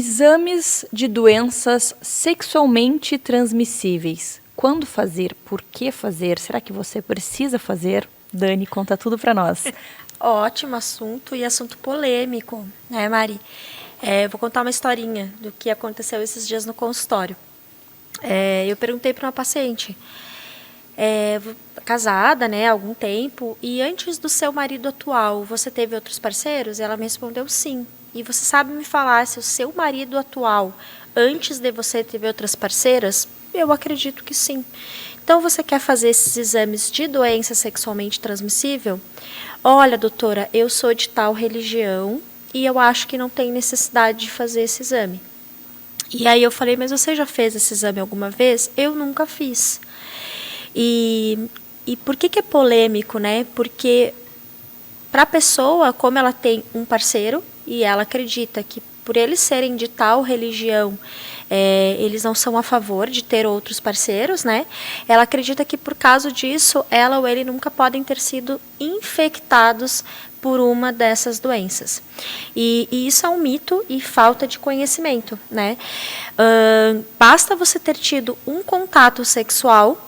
Exames de doenças sexualmente transmissíveis. Quando fazer? Por que fazer? Será que você precisa fazer? Dani, conta tudo para nós. Ótimo assunto e assunto polêmico, né, Mari? Vou contar uma historinha do que aconteceu esses dias no consultório. Eu perguntei para uma paciente, casada, né, há algum tempo, e antes do seu marido atual, você teve outros parceiros? E ela me respondeu sim. E você sabe me falar se o seu marido atual, antes de você, teve outras parceiras? Eu acredito que sim. Então, você quer fazer esses exames de doença sexualmente transmissível? Olha, doutora, eu sou de tal religião e eu acho que não tem necessidade de fazer esse exame. E aí eu falei, mas você já fez esse exame alguma vez? Eu nunca fiz. E por que é polêmico, né? Porque para a pessoa, como ela tem um parceiro e ela acredita que por eles serem de tal religião, eles não são a favor de ter outros parceiros, né? Ela acredita que por causa disso, ela ou ele nunca podem ter sido infectados por uma dessas doenças. E isso é um mito e falta de conhecimento, né? Basta você ter tido um contato sexual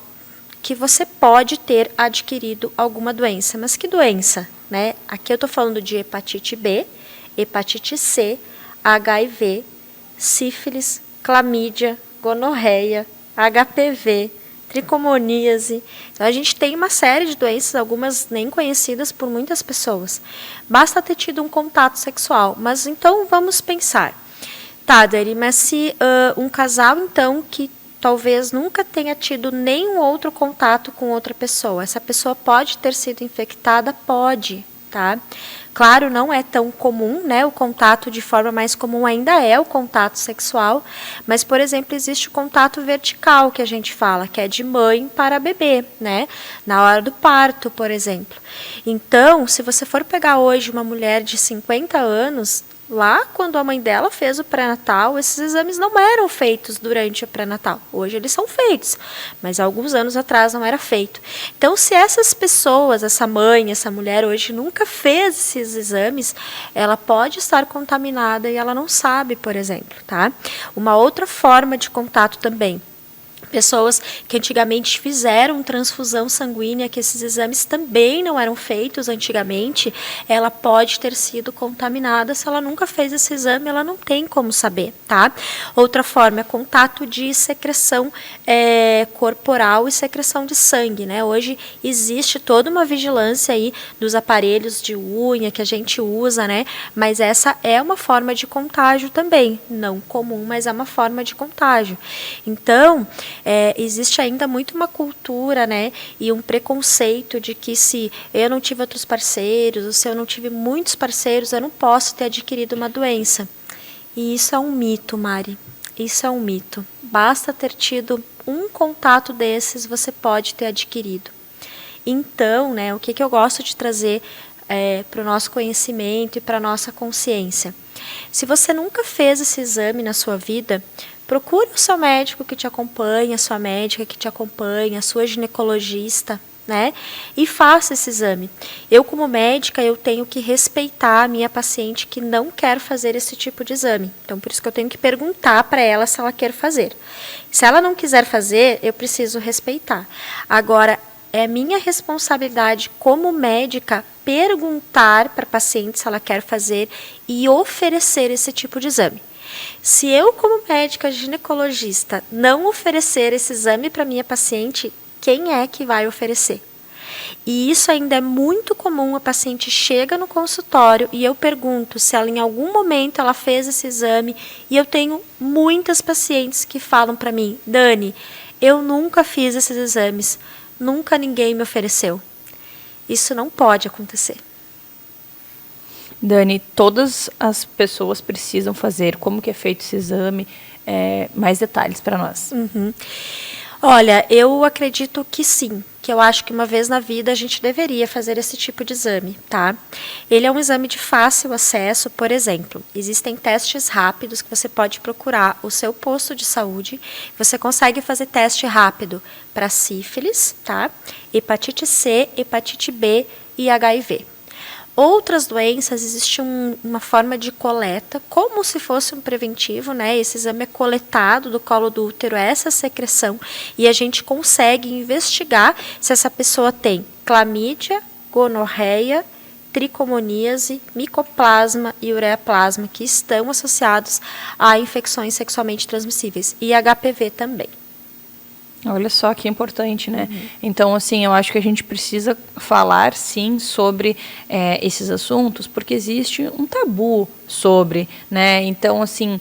que você pode ter adquirido alguma doença. Mas que doença? Né? Aqui eu estou falando de hepatite B, hepatite C, HIV, sífilis, clamídia, gonorreia, HPV, tricomoníase. Então, a gente tem uma série de doenças, algumas nem conhecidas por muitas pessoas. Basta ter tido um contato sexual. Mas então vamos pensar. Tá, Dani, mas se um casal, então, que talvez nunca tenha tido nenhum outro contato com outra pessoa, essa pessoa pode ter sido infectada? Pode, tá? Claro, não é tão comum, né? O contato de forma mais comum ainda é o contato sexual, mas, por exemplo, existe o contato vertical que a gente fala, que é de mãe para bebê, né? Na hora do parto, por exemplo. Então, se você for pegar hoje uma mulher de 50 anos, lá, quando a mãe dela fez o pré-natal, esses exames não eram feitos durante o pré-natal. Hoje eles são feitos, mas há alguns anos atrás não era feito. Então, se essas pessoas, essa mãe, essa mulher hoje nunca fez esses exames, ela pode estar contaminada e ela não sabe, por exemplo, tá? Uma outra forma de contato também. Pessoas que antigamente fizeram transfusão sanguínea, que esses exames também não eram feitos antigamente, ela pode ter sido contaminada. Se ela nunca fez esse exame, ela não tem como saber, tá? Outra forma é contato de secreção corporal e secreção de sangue, né? Hoje existe toda uma vigilância aí dos aparelhos de unha que a gente usa, né? Mas essa é uma forma de contágio também, não comum, mas é uma forma de contágio. Então, existe ainda muito uma cultura, né, e um preconceito de que se eu não tive outros parceiros, ou se eu não tive muitos parceiros, eu não posso ter adquirido uma doença. E isso é um mito, Mari. Isso é um mito. Basta ter tido um contato desses, você pode ter adquirido. Então, né, o que eu gosto de trazer para o nosso conhecimento e para a nossa consciência? Se você nunca fez esse exame na sua vida, procure o seu médico que te acompanha, a sua médica que te acompanha, a sua ginecologista, né? E faça esse exame. Eu, como médica, eu tenho que respeitar a minha paciente que não quer fazer esse tipo de exame. Então, por isso que eu tenho que perguntar para ela se ela quer fazer. Se ela não quiser fazer, eu preciso respeitar. Agora, é minha responsabilidade como médica perguntar para a paciente se ela quer fazer e oferecer esse tipo de exame. Se eu, como médica ginecologista, não oferecer esse exame para minha paciente, quem é que vai oferecer? E isso ainda é muito comum. A paciente chega no consultório e eu pergunto se ela em algum momento ela fez esse exame, e eu tenho muitas pacientes que falam para mim: Dani, eu nunca fiz esses exames, nunca ninguém me ofereceu. Isso não pode acontecer. Dani, todas as pessoas precisam fazer. Como que é feito esse exame? Mais detalhes para nós. Olha, eu acredito que sim, que eu acho que uma vez na vida a gente deveria fazer esse tipo de exame, tá? Ele é um exame de fácil acesso. Por exemplo, existem testes rápidos que você pode procurar o seu posto de saúde. Você consegue fazer teste rápido para sífilis, tá? Hepatite C, hepatite B e HIV. Outras doenças, existe uma forma de coleta, como se fosse um preventivo, né? Esse exame é coletado do colo do útero, essa secreção, e a gente consegue investigar se essa pessoa tem clamídia, gonorreia, tricomoníase, micoplasma e ureaplasma, que estão associados a infecções sexualmente transmissíveis, e HPV também. Olha só que importante, né? Então, assim, eu acho que a gente precisa falar, sim, sobre esses assuntos, porque existe um tabu sobre, né? Então, assim,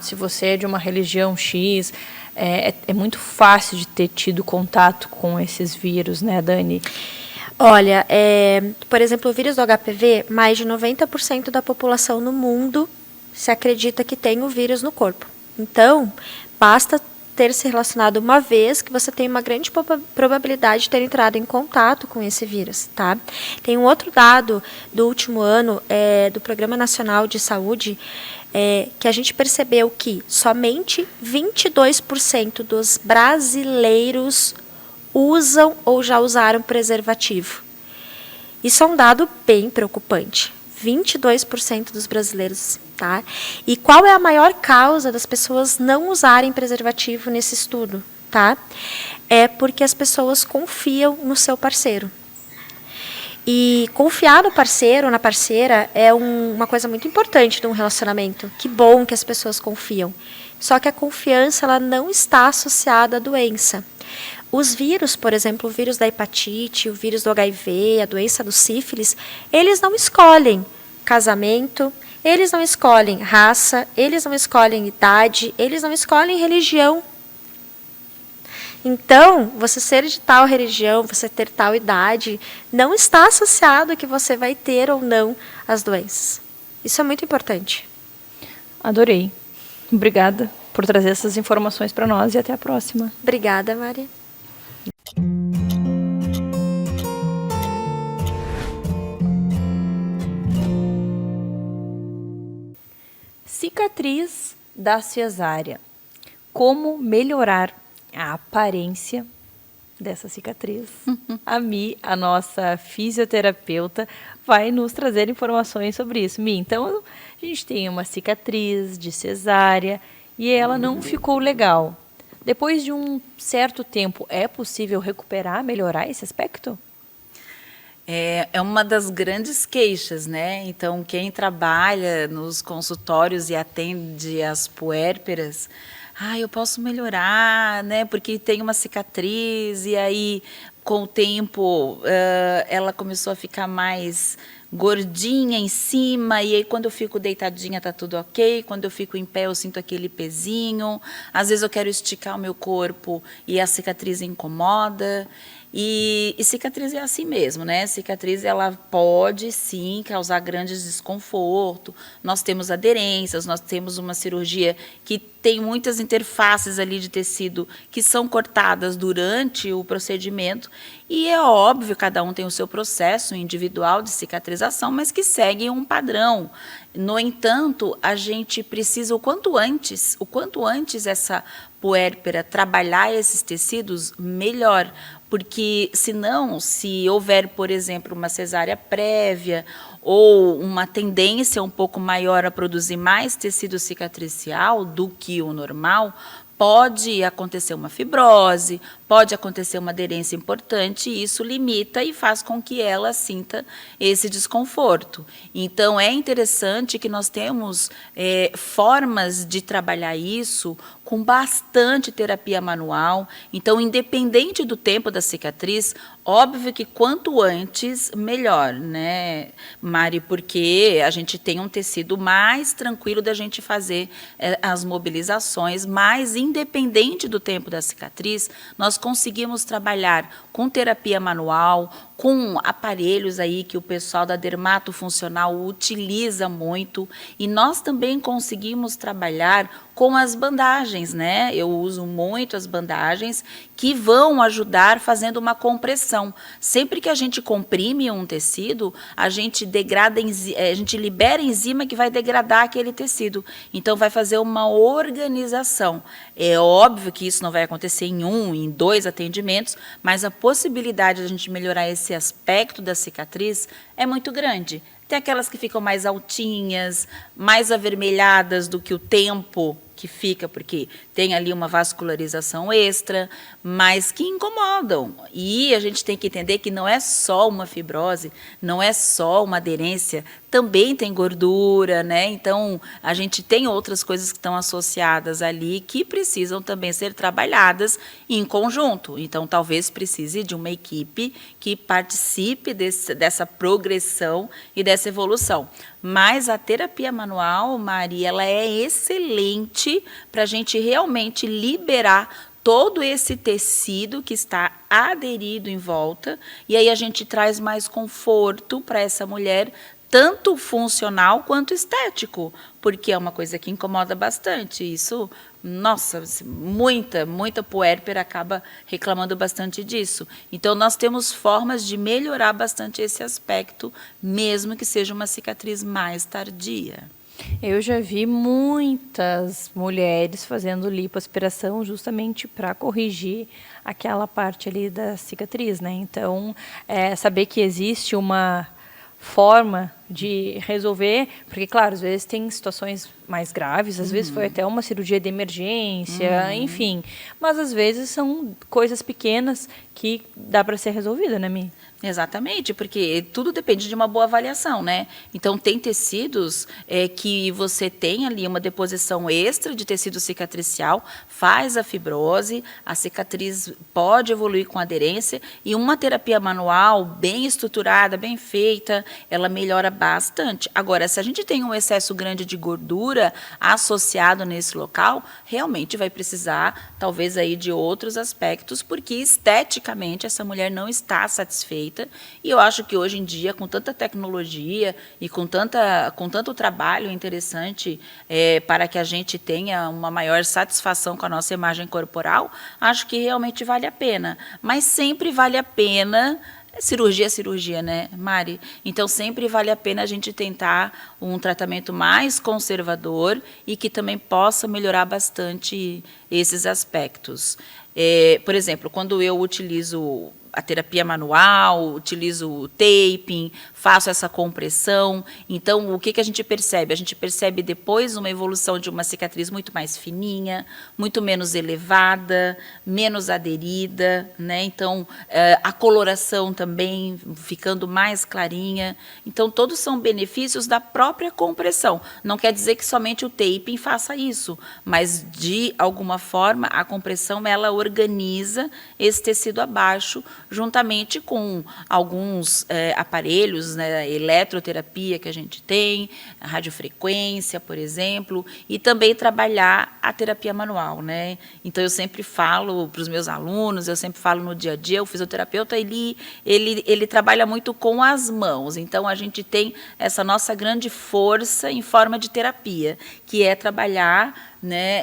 se você é de uma religião X, é muito fácil de ter tido contato com esses vírus, né, Dani? Olha, por exemplo, o vírus do HPV, mais de 90% da população no mundo se acredita que tem o vírus no corpo. Então, basta ter se relacionado uma vez que você tem uma grande probabilidade de ter entrado em contato com esse vírus, tá? Tem um outro dado do último ano do Programa Nacional de Saúde que a gente percebeu que somente 22% dos brasileiros usam ou já usaram preservativo. Isso é um dado bem preocupante. 22% dos brasileiros, tá? E qual é a maior causa das pessoas não usarem preservativo nesse estudo, tá? É porque as pessoas confiam no seu parceiro. E confiar no parceiro ou na parceira é uma coisa muito importante de um relacionamento. Que bom que as pessoas confiam. Só que a confiança ela não está associada à doença. Os vírus, por exemplo, o vírus da hepatite, o vírus do HIV, a doença do sífilis, eles não escolhem casamento, eles não escolhem raça, eles não escolhem idade, eles não escolhem religião. Então, você ser de tal religião, você ter tal idade, não está associado a que você vai ter ou não as doenças. Isso é muito importante. Adorei. Obrigada por trazer essas informações para nós e até a próxima. Obrigada, Maria. Cicatriz da cesárea. Como melhorar a aparência dessa cicatriz? A Mi, a nossa fisioterapeuta, vai nos trazer informações sobre isso. Mi, então a gente tem uma cicatriz de cesárea e ela não ficou legal. Depois de um certo tempo, é possível recuperar, melhorar esse aspecto? É uma das grandes queixas, né? Então, quem trabalha nos consultórios e atende as puérperas, eu posso melhorar, né? Porque tem uma cicatriz e aí, com o tempo, ela começou a ficar mais gordinha em cima, e aí quando eu fico deitadinha tá tudo ok, quando eu fico em pé eu sinto aquele pezinho, às vezes eu quero esticar o meu corpo e a cicatriz incomoda. E cicatriz é assim mesmo, né? Cicatriz ela pode sim causar grandes desconforto. Nós temos aderências, nós temos uma cirurgia que tem muitas interfaces ali de tecido que são cortadas durante o procedimento. E é óbvio, cada um tem o seu processo individual de cicatrização, mas que segue um padrão. No entanto, a gente precisa o quanto antes essa puérpera trabalhar esses tecidos, melhor. Porque, senão, se houver, por exemplo, uma cesárea prévia ou uma tendência um pouco maior a produzir mais tecido cicatricial do que o normal, pode acontecer uma fibrose, pode acontecer uma aderência importante, e isso limita e faz com que ela sinta esse desconforto. Então, é interessante que nós temos formas de trabalhar isso com bastante terapia manual. Então, independente do tempo da cicatriz, óbvio que quanto antes, melhor, né, Mari? Porque a gente tem um tecido mais tranquilo da gente fazer as mobilizações, mas independente do tempo da cicatriz, nós conseguimos trabalhar com terapia manual, com aparelhos aí que o pessoal da dermatofuncional utiliza muito, e nós também conseguimos trabalhar com as bandagens, né? Eu uso muito as bandagens que vão ajudar fazendo uma compressão. Sempre que a gente comprime um tecido, a gente a gente libera enzima que vai degradar aquele tecido. Então, vai fazer uma organização. É óbvio que isso não vai acontecer em 2 atendimentos, mas a possibilidade de a gente melhorar esse aspecto da cicatriz é muito grande. Tem aquelas que ficam mais altinhas, mais avermelhadas do que o tempo que fica, porque tem ali uma vascularização extra, mas que incomodam. E a gente tem que entender que não é só uma fibrose, não é só uma aderência, também tem gordura, né? Então, a gente tem outras coisas que estão associadas ali que precisam também ser trabalhadas em conjunto. Então, talvez precise de uma equipe que participe dessa progressão e dessa evolução. Mas a terapia manual, Mari, ela é excelente para a gente realmente liberar todo esse tecido que está aderido em volta, e aí a gente traz mais conforto para essa mulher, tanto funcional quanto estético, porque é uma coisa que incomoda bastante. Isso, nossa, muita puérpera acaba reclamando bastante disso. Então, nós temos formas de melhorar bastante esse aspecto, mesmo que seja uma cicatriz mais tardia. Eu já vi muitas mulheres fazendo lipoaspiração justamente para corrigir aquela parte ali da cicatriz, né? Então, saber que existe uma forma de resolver, porque, claro, às vezes tem situações mais graves, às vezes foi até uma cirurgia de emergência, enfim. Mas, às vezes, são coisas pequenas que dá para ser resolvida, né, Mi? Exatamente, porque tudo depende de uma boa avaliação, né? Então, tem tecidos que você tem ali uma deposição extra de tecido cicatricial, faz a fibrose, a cicatriz pode evoluir com aderência, e uma terapia manual bem estruturada, bem feita, ela melhora bastante. Agora, se a gente tem um excesso grande de gordura associado nesse local, realmente vai precisar, talvez, aí de outros aspectos, porque esteticamente essa mulher não está satisfeita. E eu acho que hoje em dia, com tanta tecnologia e com tanto trabalho interessante para que a gente tenha uma maior satisfação com a nossa imagem corporal, acho que realmente vale a pena. Mas sempre vale a pena. Cirurgia é cirurgia, né, Mari? Então, sempre vale a pena a gente tentar um tratamento mais conservador e que também possa melhorar bastante esses aspectos. Por exemplo, quando eu utilizo a terapia manual, utilizo o taping, faço essa compressão. Então, o que a gente percebe? A gente percebe depois uma evolução de uma cicatriz muito mais fininha, muito menos elevada, menos aderida, né? Então, a coloração também ficando mais clarinha. Então, todos são benefícios da própria compressão. Não quer dizer que somente o taping faça isso, mas, de alguma forma, a compressão, ela organiza esse tecido abaixo, juntamente com alguns aparelhos, né, eletroterapia que a gente tem, a radiofrequência, por exemplo, e também trabalhar a terapia manual, né? Então, eu sempre falo para os meus alunos, eu sempre falo no dia a dia, o fisioterapeuta, ele trabalha muito com as mãos. Então, a gente tem essa nossa grande força em forma de terapia, que é trabalhar, né,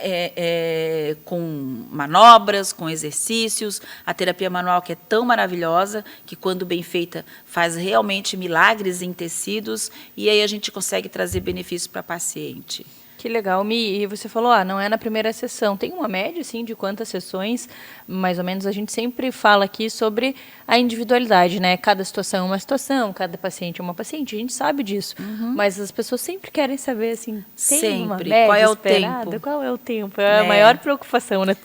com manobras, com exercícios, a terapia manual que é tão maravilhosa, que quando bem feita faz realmente milagres em tecidos, e aí a gente consegue trazer benefícios para a paciente. Que legal, Mi. E você falou, não é na primeira sessão. Tem uma média, assim, de quantas sessões, mais ou menos, a gente sempre fala aqui sobre a individualidade, né? Cada situação é uma situação, cada paciente é uma paciente, a gente sabe disso. Mas as pessoas sempre querem saber, assim, tem uma média qual é o esperada? tempo? Qual é o tempo? É a maior preocupação, né?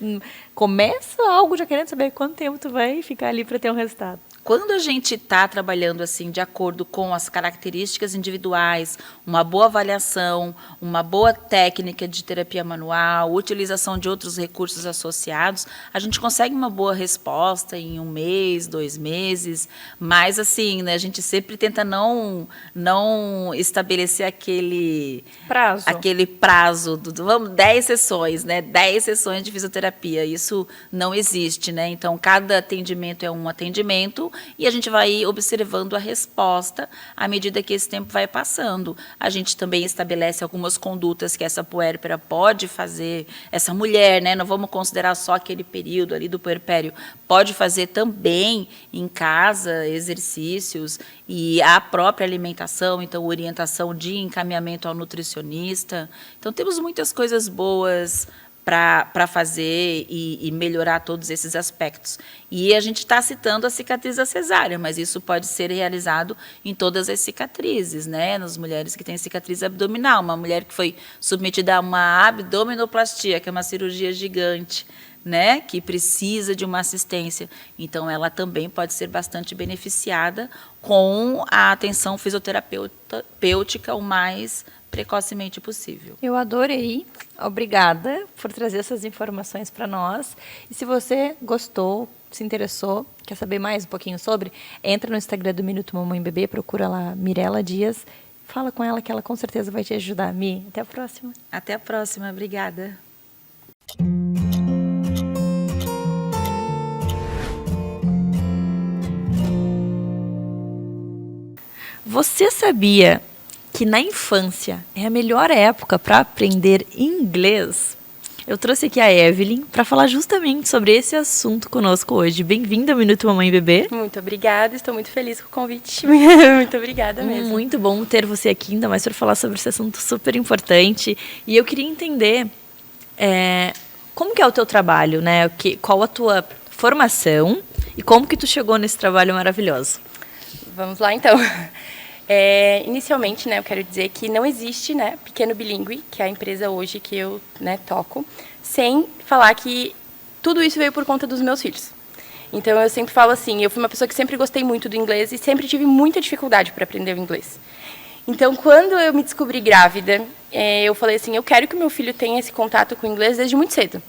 Começa algo já querendo saber quanto tempo tu vai ficar ali para ter um resultado. Quando a gente está trabalhando assim, de acordo com as características individuais, uma boa avaliação, uma boa técnica de terapia manual, utilização de outros recursos associados, a gente consegue uma boa resposta em 1 mês, 2 meses, mas assim, né, a gente sempre tenta não estabelecer aquele prazo vamos, 10 sessões, né, 10 sessões de fisioterapia, isso não existe, né? Então, cada atendimento é um atendimento, e a gente vai observando a resposta à medida que esse tempo vai passando. A gente também estabelece algumas condutas que essa puérpera pode fazer, essa mulher, né, não vamos considerar só aquele período ali do puerpério, pode fazer também em casa exercícios e a própria alimentação, então orientação de encaminhamento ao nutricionista. Então temos muitas coisas boas para fazer e melhorar todos esses aspectos. E a gente está citando a cicatriz da cesárea, mas isso pode ser realizado em todas as cicatrizes, né? Nas mulheres que têm cicatriz abdominal, uma mulher que foi submetida a uma abdominoplastia, que é uma cirurgia gigante, né, que precisa de uma assistência. Então, ela também pode ser bastante beneficiada com a atenção fisioterapêutica o mais precocemente possível. Eu adorei. Obrigada por trazer essas informações para nós. E se você gostou, se interessou, quer saber mais um pouquinho sobre, entra no Instagram do Minuto Mamãe Bebê, procura lá Mirela Dias, fala com ela que ela com certeza vai te ajudar. Mi, até a próxima. Até a próxima. Obrigada. Você sabia que na infância é a melhor época para aprender inglês? Eu trouxe aqui a Evelyn para falar justamente sobre esse assunto conosco hoje. Bem-vinda ao Minuto Mamãe Bebê. Muito obrigada, estou muito feliz com o convite. Muito obrigada mesmo. Muito bom ter você aqui, ainda mais para falar sobre esse assunto super importante. E eu queria entender como que é o teu trabalho, né? Qual a tua formação e como que tu chegou nesse trabalho maravilhoso? Vamos lá, então. Inicialmente, né, eu quero dizer que não existe, né, Pequeno Bilíngue, que é a empresa hoje que eu, né, toco, sem falar que tudo isso veio por conta dos meus filhos. Então, eu sempre falo assim, eu fui uma pessoa que sempre gostei muito do inglês e sempre tive muita dificuldade para aprender o inglês. Então, quando eu me descobri grávida, eu falei assim, eu quero que o meu filho tenha esse contato com o inglês desde muito cedo.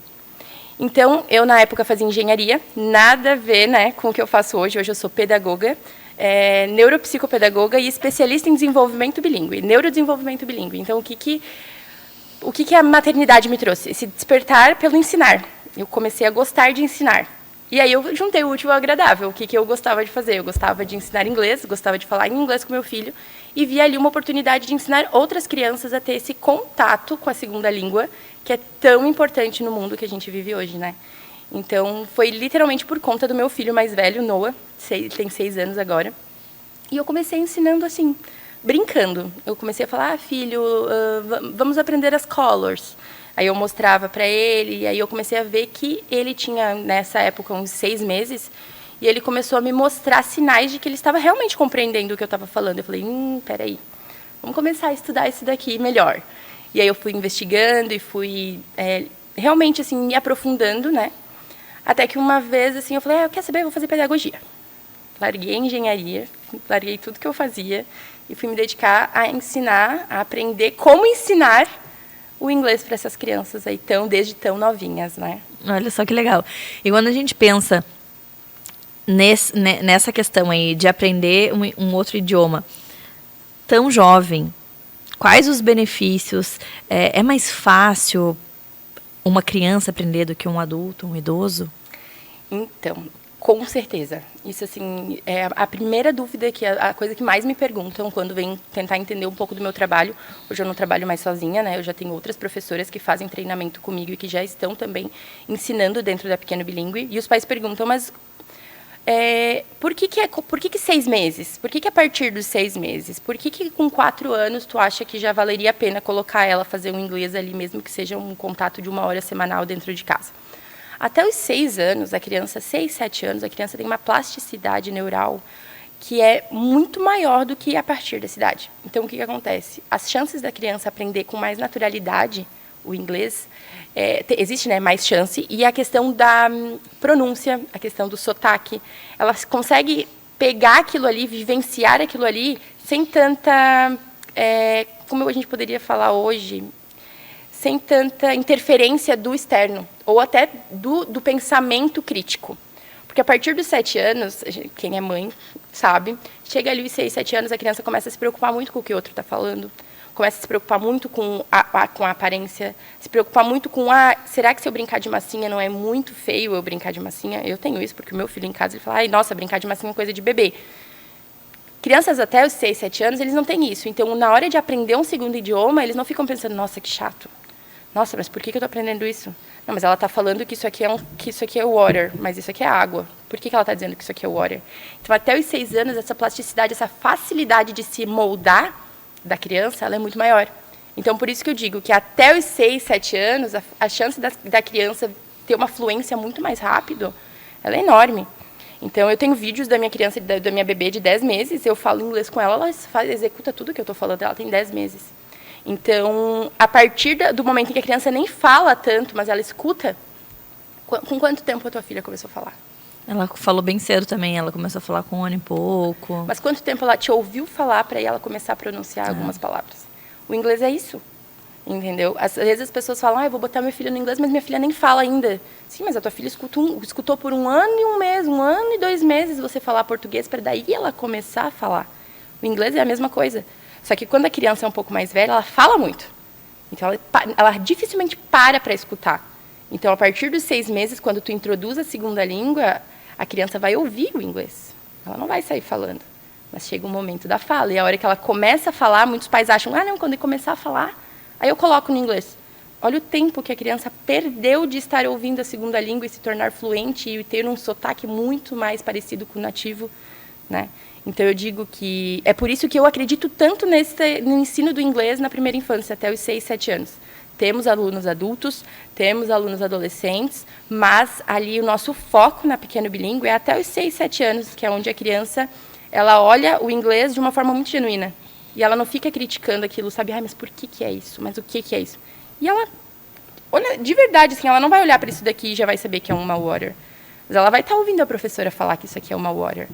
Então, eu, na época, fazia engenharia, nada a ver, né, com o que eu faço hoje. Hoje eu sou pedagoga, neuropsicopedagoga e especialista em desenvolvimento bilíngue, neurodesenvolvimento bilíngue. Então, o que a maternidade me trouxe? Esse despertar pelo ensinar. Eu comecei a gostar de ensinar. E aí eu juntei o útil ao agradável. O que eu gostava de fazer? Eu gostava de ensinar inglês, gostava de falar em inglês com meu filho, e vi ali uma oportunidade de ensinar outras crianças a ter esse contato com a segunda língua, que é tão importante no mundo que a gente vive hoje, né? Então, foi literalmente por conta do meu filho mais velho, Noah, tem 6 anos agora. E eu comecei ensinando assim, brincando. Eu comecei a falar, filho, vamos aprender as colors. Aí eu mostrava para ele, e aí eu comecei a ver que ele tinha, nessa época, uns 6 meses, e ele começou a me mostrar sinais de que ele estava realmente compreendendo o que eu estava falando. Eu falei, peraí, vamos começar a estudar isso daqui melhor. E aí eu fui investigando e fui realmente assim, me aprofundando, né? Até que uma vez, assim, eu falei, quer saber, eu vou fazer pedagogia. Larguei a engenharia, larguei tudo que eu fazia e fui me dedicar a ensinar, a aprender como ensinar o inglês para essas crianças aí, desde tão novinhas, né? Olha só que legal. E quando a gente pensa nessa questão aí de aprender um outro idioma tão jovem, quais os benefícios? É mais fácil uma criança aprender do que um adulto, um idoso? Então, com certeza. Isso, assim, é a primeira dúvida, a coisa que mais me perguntam quando vêm tentar entender um pouco do meu trabalho. Hoje eu não trabalho mais sozinha, né? Eu já tenho outras professoras que fazem treinamento comigo e que já estão também ensinando dentro da Pequeno Bilíngue. E os pais perguntam, mas por que 6 meses? Por que a partir dos 6 meses? Por que com 4 anos tu acha que já valeria a pena colocar ela a fazer um inglês ali, mesmo que seja um contato de 1 hora semanal dentro de casa? Até os 6 anos, a criança, 6, 7 anos, a criança tem uma plasticidade neural que é muito maior do que a partir dessa idade. Então, o que acontece? As chances da criança aprender com mais naturalidade o inglês, existe, né, mais chance, e a questão da pronúncia, a questão do sotaque, ela consegue pegar aquilo ali, vivenciar aquilo ali, sem tanta, como a gente poderia falar hoje, sem tanta interferência do externo, ou até do pensamento crítico. Porque a partir dos 7 anos, quem é mãe sabe, chega ali os 6, 7 anos, a criança começa a se preocupar muito com o que o outro está falando, começa a se preocupar muito com a aparência, se preocupar muito com, será que se eu brincar de massinha não é muito feio eu brincar de massinha? Eu tenho isso, porque o meu filho em casa, ele fala, ai, nossa, brincar de massinha é coisa de bebê. Crianças até os 6, 7 anos, eles não têm isso. Então, na hora de aprender um segundo idioma, eles não ficam pensando, nossa, que chato. Nossa, mas por que eu estou aprendendo isso? Não, mas ela está falando que isso aqui é water, mas isso aqui é água. Por que ela está dizendo que isso aqui é water? Então, até os 6 anos, essa plasticidade, essa facilidade de se moldar da criança, ela é muito maior. Então, por isso que eu digo que até os 6, 7 anos, a chance da criança ter uma fluência muito mais rápido, ela é enorme. Então, eu tenho vídeos da minha criança, da minha bebê de 10 meses, eu falo inglês com ela, ela executa tudo que eu estou falando, ela tem 10 meses. Então, a partir do momento em que a criança nem fala tanto, mas ela escuta, com quanto tempo a tua filha começou a falar? Ela falou bem cedo também, ela começou a falar com 1 ano e pouco. Mas quanto tempo ela te ouviu falar para ela começar a pronunciar algumas palavras? O inglês é isso, entendeu? Às vezes as pessoas falam, eu vou botar meu filho no inglês, mas minha filha nem fala ainda. Sim, mas a tua filha escutou por 1 ano e 1 mês, 1 ano e 2 meses você falar português, para daí ela começar a falar. O inglês é a mesma coisa. Só que quando a criança é um pouco mais velha, ela fala muito. Então, ela dificilmente para escutar. Então, a partir dos 6 meses, quando tu introduz a segunda língua, a criança vai ouvir o inglês. Ela não vai sair falando. Mas chega o momento da fala. E a hora que ela começa a falar, muitos pais acham, não, quando ele começar a falar, aí eu coloco no inglês. Olha o tempo que a criança perdeu de estar ouvindo a segunda língua e se tornar fluente e ter um sotaque muito mais parecido com o nativo, né? Então, eu digo que é por isso que eu acredito tanto no ensino do inglês na primeira infância, até os 6, 7 anos. Temos alunos adultos, temos alunos adolescentes, mas ali o nosso foco na pequeno bilíngue é até os 6, 7 anos, que é onde a criança ela olha o inglês de uma forma muito genuína. E ela não fica criticando aquilo, sabe? Mas por que é isso? Mas o que é isso? E ela, olha, de verdade, assim, ela não vai olhar para isso daqui e já vai saber que é uma water. Mas ela vai estar ouvindo a professora falar que isso aqui é uma water.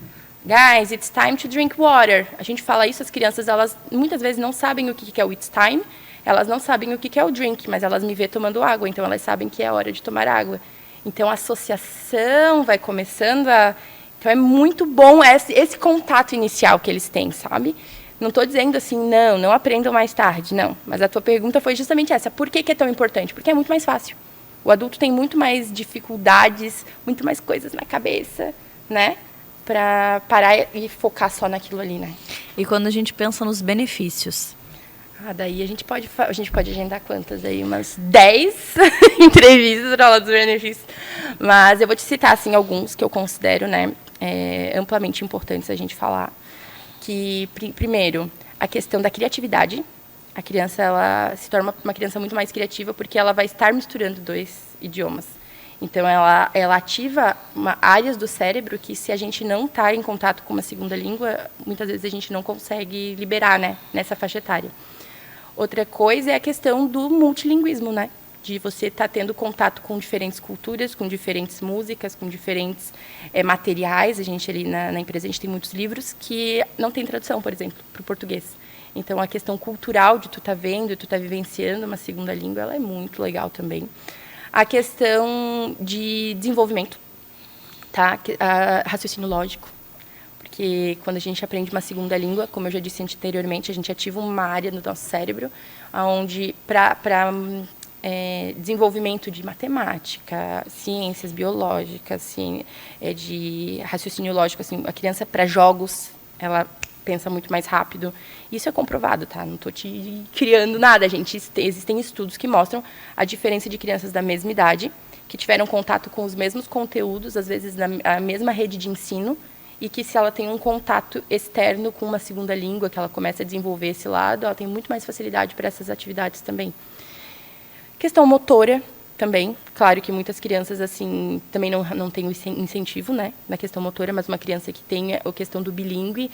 Guys, it's time to drink water. A gente fala isso, as crianças, elas muitas vezes não sabem o que é o it's time, elas não sabem o que é o drink, mas elas me vêem tomando água, então elas sabem que é a hora de tomar água. Então, a associação vai começando a... Então, é muito bom esse contato inicial que eles têm, sabe? Não estou dizendo assim, não aprendam mais tarde, não. Mas a tua pergunta foi justamente essa. Por que é tão importante? Porque é muito mais fácil. O adulto tem muito mais dificuldades, muito mais coisas na cabeça, né? Para parar e focar só naquilo ali, né? E quando a gente pensa nos benefícios? Daí a gente pode agendar quantas aí? Umas 10 entrevistas para falar dos benefícios. Mas eu vou te citar, assim, alguns que eu considero, né, amplamente importantes a gente falar. Que, primeiro, a questão da criatividade. A criança, ela se torna uma criança muito mais criativa porque ela vai estar misturando 2 idiomas. Então, ela ativa áreas do cérebro que, se a gente não está em contato com uma segunda língua, muitas vezes a gente não consegue liberar, né, nessa faixa etária. Outra coisa é a questão do multilinguismo, né? De você estar tendo contato com diferentes culturas, com diferentes músicas, com diferentes materiais. A gente ali na empresa, a gente tem muitos livros que não tem tradução, por exemplo, para o português. Então, a questão cultural de tu estar vendo, de tu estar vivenciando uma segunda língua, ela é muito legal também. A questão de desenvolvimento, tá? Raciocínio lógico. Porque quando a gente aprende uma segunda língua, como eu já disse anteriormente, a gente ativa uma área no nosso cérebro, onde, para desenvolvimento de matemática, ciências biológicas, assim, de raciocínio lógico, assim, a criança, para jogos, ela pensa muito mais rápido. Isso é comprovado, tá? Não estou te criando nada, gente. Existem estudos que mostram a diferença de crianças da mesma idade, que tiveram contato com os mesmos conteúdos, às vezes na mesma rede de ensino, e que, se ela tem um contato externo com uma segunda língua, que ela começa a desenvolver esse lado, ela tem muito mais facilidade para essas atividades também. Questão motora também. Claro que muitas crianças assim também não têm o incentivo, né, na questão motora, mas uma criança que tem a questão do bilíngue,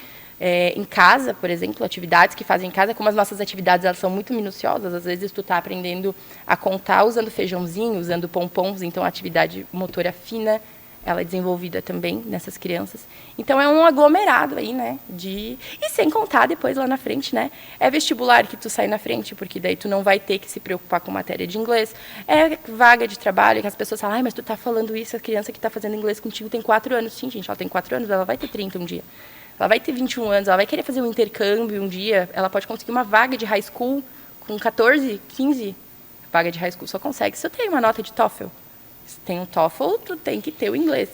em casa, por exemplo, atividades que fazem em casa, como as nossas atividades elas são muito minuciosas, às vezes tu está aprendendo a contar usando feijãozinho, usando pompons, então a atividade motora fina, ela é desenvolvida também nessas crianças. Então, é um aglomerado aí, né? E sem contar depois lá na frente, né? É vestibular que tu sai na frente, porque daí tu não vai ter que se preocupar com matéria de inglês. É vaga de trabalho, que as pessoas falam, mas tu tá falando isso, a criança que está fazendo inglês contigo tem 4 anos. Sim, gente, ela tem 4 anos, ela vai ter 30 um dia. ela vai ter 21 anos, ela vai querer fazer um intercâmbio um dia, ela pode conseguir uma vaga de high school com 14, 15. Vaga de high school só consegue se eu tenho uma nota de TOEFL. Se tem um TOEFL, tu tem que ter o inglês.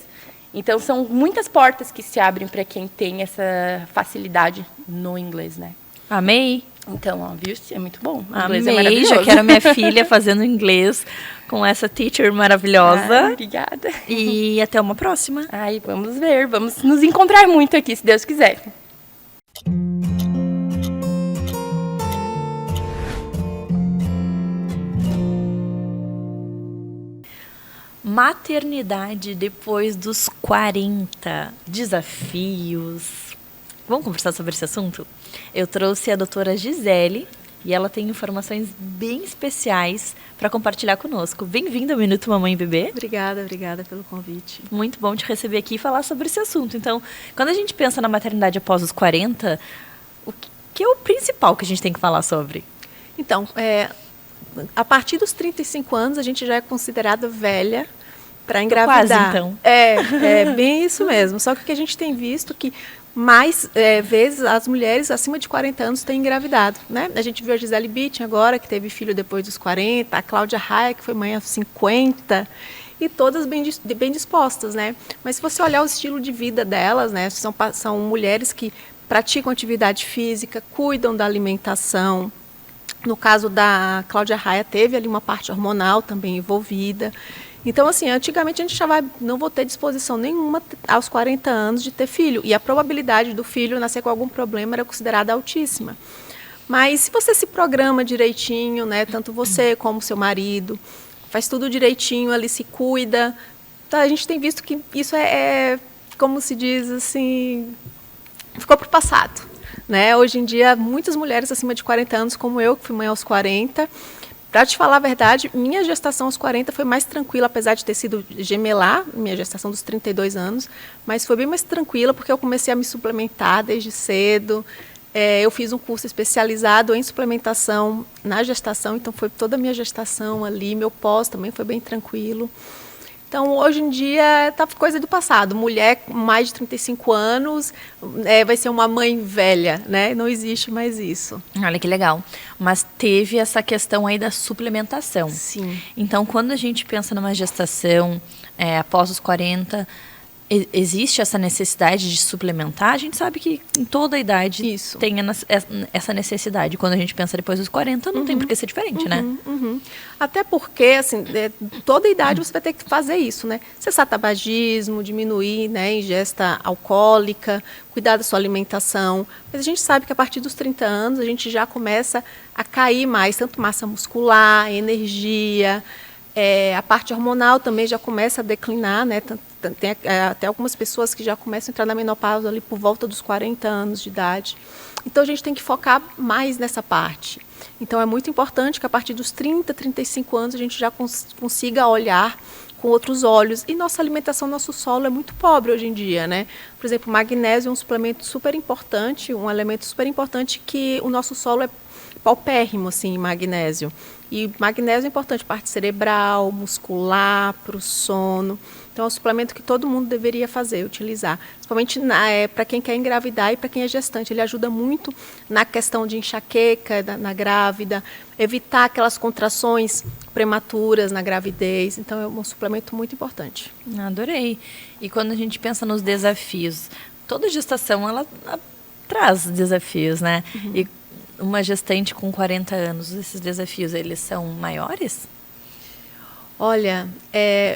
Então, são muitas portas que se abrem para quem tem essa facilidade no inglês, né? Amei. Então, ó, viu? É muito bom. O Amei, inglês é maravilhoso. já quero minha filha fazendo inglês com essa teacher maravilhosa. Ai, obrigada. E até uma próxima. Ai, vamos ver. Vamos nos encontrar muito aqui, se Deus quiser. Maternidade depois dos 40. Desafios. Vamos conversar sobre esse assunto? Eu trouxe a doutora Gisele e ela tem informações bem especiais para compartilhar conosco. Bem-vinda ao Minuto Mamãe e Bebê. Obrigada pelo convite. Muito bom te receber aqui e falar sobre esse assunto. Então, quando a gente pensa na maternidade após os 40, o que é o principal que a gente tem que falar sobre? Então, a partir dos 35 anos, a gente já é considerada velha para engravidar. Quase, então. É bem isso mesmo. Só que o que a gente tem visto que mais vezes as mulheres acima de 40 anos têm engravidado, né? A gente viu a Gisele Bündchen agora, que teve filho depois dos 40, a Cláudia Raia, que foi mãe aos 50, e todas bem dispostas, né? Mas se você olhar o estilo de vida delas, né? São mulheres que praticam atividade física, cuidam da alimentação. No caso da Cláudia Raia, teve ali uma parte hormonal também envolvida. Então, assim, antigamente a gente não vou ter disposição nenhuma aos 40 anos de ter filho. E a probabilidade do filho nascer com algum problema era considerada altíssima. Mas se você se programa direitinho, né, tanto você como seu marido, faz tudo direitinho, ali se cuida, tá, a gente tem visto que isso como se diz assim, ficou para o passado. Né? Hoje em dia, muitas mulheres acima de 40 anos, como eu, que fui mãe aos 40, para te falar a verdade, minha gestação aos 40 foi mais tranquila, apesar de ter sido gemelar, minha gestação dos 32 anos, mas foi bem mais tranquila, porque eu comecei a me suplementar desde cedo. Eu fiz um curso especializado em suplementação na gestação, então foi toda a minha gestação ali, meu pós também foi bem tranquilo. Então, hoje em dia, tá coisa do passado. Mulher com mais de 35 anos vai ser uma mãe velha, né? Não existe mais isso. Olha que legal. Mas teve essa questão aí da suplementação. Sim. Então, quando a gente pensa numa gestação após os 40, existe essa necessidade de suplementar? A gente sabe que em toda a idade tem essa necessidade. Quando a gente pensa depois dos 40, não tem por que ser diferente, né? Até porque, assim, toda a idade você vai ter que fazer isso, né? Cessar tabagismo, diminuir, né, a ingesta alcoólica, cuidar da sua alimentação. Mas a gente sabe que a partir dos 30 anos a gente já começa a cair mais, tanto massa muscular, energia, a parte hormonal também já começa a declinar, né? Tem até algumas pessoas que já começam a entrar na menopausa ali por volta dos 40 anos de idade. Então, a gente tem que focar mais nessa parte. Então, é muito importante que a partir dos 30, 35 anos a gente já consiga olhar com outros olhos. E nossa alimentação, nosso solo é muito pobre hoje em dia, né? Por exemplo, magnésio é um suplemento super importante, um elemento super importante que o nosso solo é paupérrimo, assim, em magnésio. E magnésio é importante, parte cerebral, muscular, para o sono. Então, é um suplemento que todo mundo deveria utilizar. Principalmente para quem quer engravidar e para quem é gestante. Ele ajuda muito na questão de enxaqueca na grávida, evitar aquelas contrações prematuras na gravidez. Então, é um suplemento muito importante. Adorei. E quando a gente pensa nos desafios, toda gestação, ela traz desafios, né? E uma gestante com 40 anos, esses desafios, eles são maiores? Olha,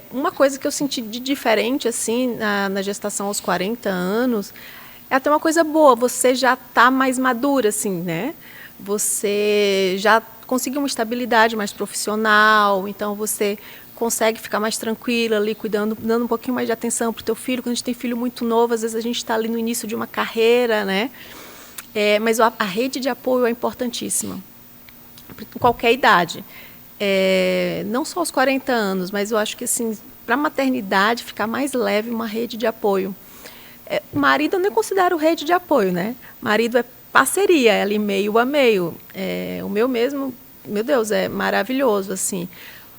uma coisa que eu senti de diferente assim na gestação aos 40 anos é até uma coisa boa, você já está mais madura, assim, né? Você já conseguiu uma estabilidade mais profissional, então você consegue ficar mais tranquila ali, cuidando, dando um pouquinho mais de atenção para o teu filho. Quando a gente tem filho muito novo, às vezes a gente está ali no início de uma carreira, né? Mas a rede de apoio é importantíssima, em qualquer idade. Não só aos 40 anos, mas eu acho que assim, para a maternidade ficar mais leve, uma rede de apoio. Marido eu nem considero rede de apoio, né? Marido é parceria, é ali meio a meio. O meu mesmo, meu Deus, é maravilhoso, assim.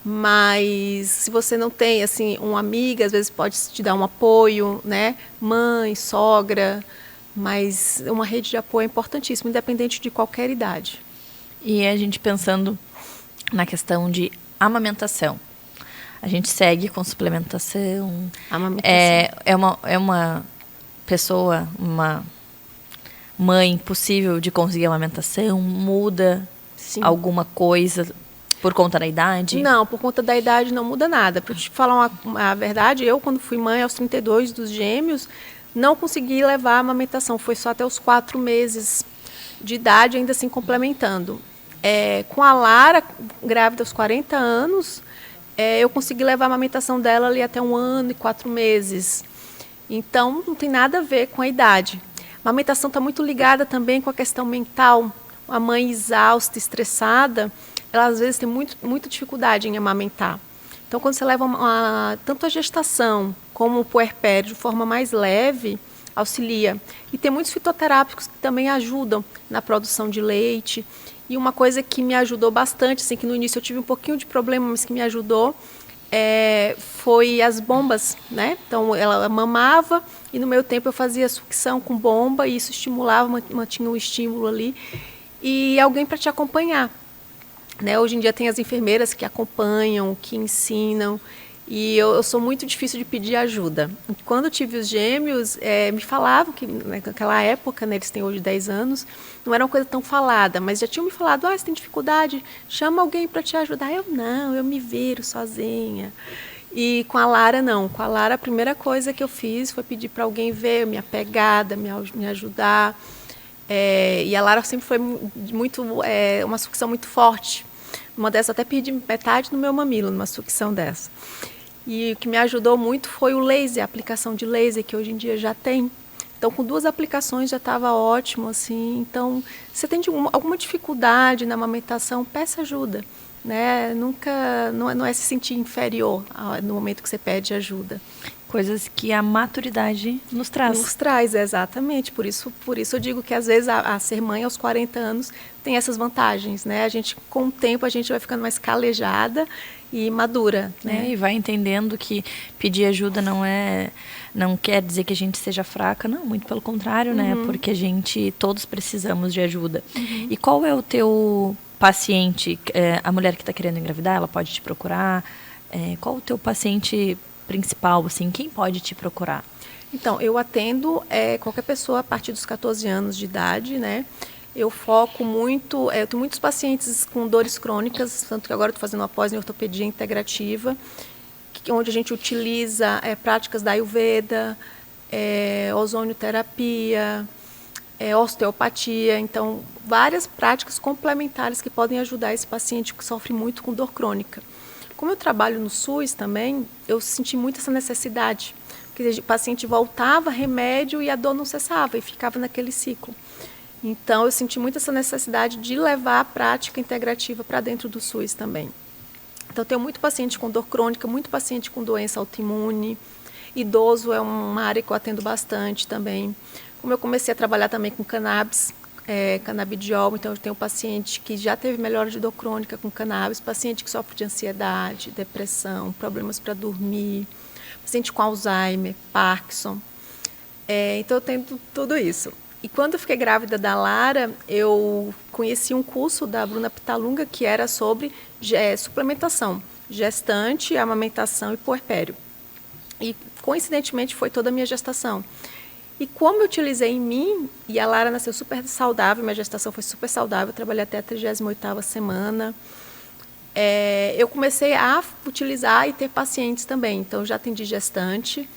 Mas se você não tem assim uma amiga, às vezes pode te dar um apoio, né? Mãe, sogra, Mas uma rede de apoio é importantíssima, independente de qualquer idade. E a gente pensando na questão de amamentação. A gente segue com suplementação. Amamentação. É uma pessoa, uma mãe possível de conseguir amamentação? Muda Sim. alguma coisa por conta da idade? Não, por conta da idade não muda nada. Para te falar a verdade, eu, quando fui mãe aos 32 dos gêmeos, não consegui levar a amamentação. Foi só até os 4 meses de idade, ainda assim complementando. Com a Lara, grávida aos 40 anos, eu consegui levar a amamentação dela ali até 1 ano e 4 meses. Então, não tem nada a ver com a idade. A amamentação está muito ligada também com a questão mental. A mãe exausta, estressada, ela às vezes tem muita dificuldade em amamentar. Então, quando você leva tanto a gestação como o puerpério de forma mais leve, auxilia. E tem muitos fitoterápicos que também ajudam na produção de leite. E uma coisa que me ajudou bastante, assim, que no início eu tive um pouquinho de problema, mas que me ajudou, foi as bombas, né? Então, ela mamava e no meu tempo eu fazia sucção com bomba e isso estimulava, mantinha um estímulo ali. E alguém para te acompanhar. Né? Hoje em dia tem as enfermeiras que acompanham, que ensinam, e eu sou muito difícil de pedir ajuda. Quando eu tive os gêmeos, me falavam que naquela época, né, eles têm hoje 10 anos, não era uma coisa tão falada, mas já tinham me falado, você tem dificuldade, chama alguém para te ajudar. Eu me viro sozinha. E com a Lara, não. Com a Lara, a primeira coisa que eu fiz foi pedir para alguém ver minha pegada, me ajudar. E a Lara sempre foi uma sucção muito forte. Uma dessas até perdi metade do meu mamilo numa sucção dessa. E o que me ajudou muito foi o laser, a aplicação de laser que hoje em dia já tem. Então, com 2 aplicações já estava ótimo, assim. Então, se você tem alguma dificuldade na amamentação, peça ajuda, né? Não é se sentir inferior no momento que você pede ajuda. Coisas que a maturidade nos traz. Nos traz, exatamente. Por isso eu digo que, às vezes, a ser mãe aos 40 anos tem essas vantagens, né? Com o tempo, a gente vai ficando mais calejada e madura, né? E vai entendendo que pedir ajuda não quer dizer que a gente seja fraca, não, muito pelo contrário, né? Porque todos precisamos de ajuda. E qual é o teu paciente, a mulher que está querendo engravidar, ela pode te procurar? Qual o teu paciente principal, assim, quem pode te procurar? Então, eu atendo qualquer pessoa a partir dos 14 anos de idade, né? Eu foco muito, eu tenho muitos pacientes com dores crônicas, tanto que agora estou fazendo uma pós em ortopedia integrativa, onde a gente utiliza práticas da Ayurveda, ozonioterapia, osteopatia, então várias práticas complementares que podem ajudar esse paciente que sofre muito com dor crônica. Como eu trabalho no SUS também, eu senti muito essa necessidade, porque o paciente voltava, remédio e a dor não cessava e ficava naquele ciclo. Então, eu senti muito essa necessidade de levar a prática integrativa para dentro do SUS também. Então, eu tenho muito paciente com dor crônica, muito paciente com doença autoimune. Idoso é uma área que eu atendo bastante também. Como eu comecei a trabalhar também com cannabis, canabidiol, então eu tenho paciente que já teve melhora de dor crônica com cannabis, paciente que sofre de ansiedade, depressão, problemas para dormir, paciente com Alzheimer, Parkinson. Então, eu tenho tudo isso. E quando eu fiquei grávida da Lara, eu conheci um curso da Bruna Pitalunga que era sobre suplementação, gestante, amamentação e puerpério. E, coincidentemente, foi toda a minha gestação. E como eu utilizei em mim, e a Lara nasceu super saudável, minha gestação foi super saudável, eu trabalhei até a 38ª semana, eu comecei a utilizar e ter pacientes também. Então, eu já atendi gestante.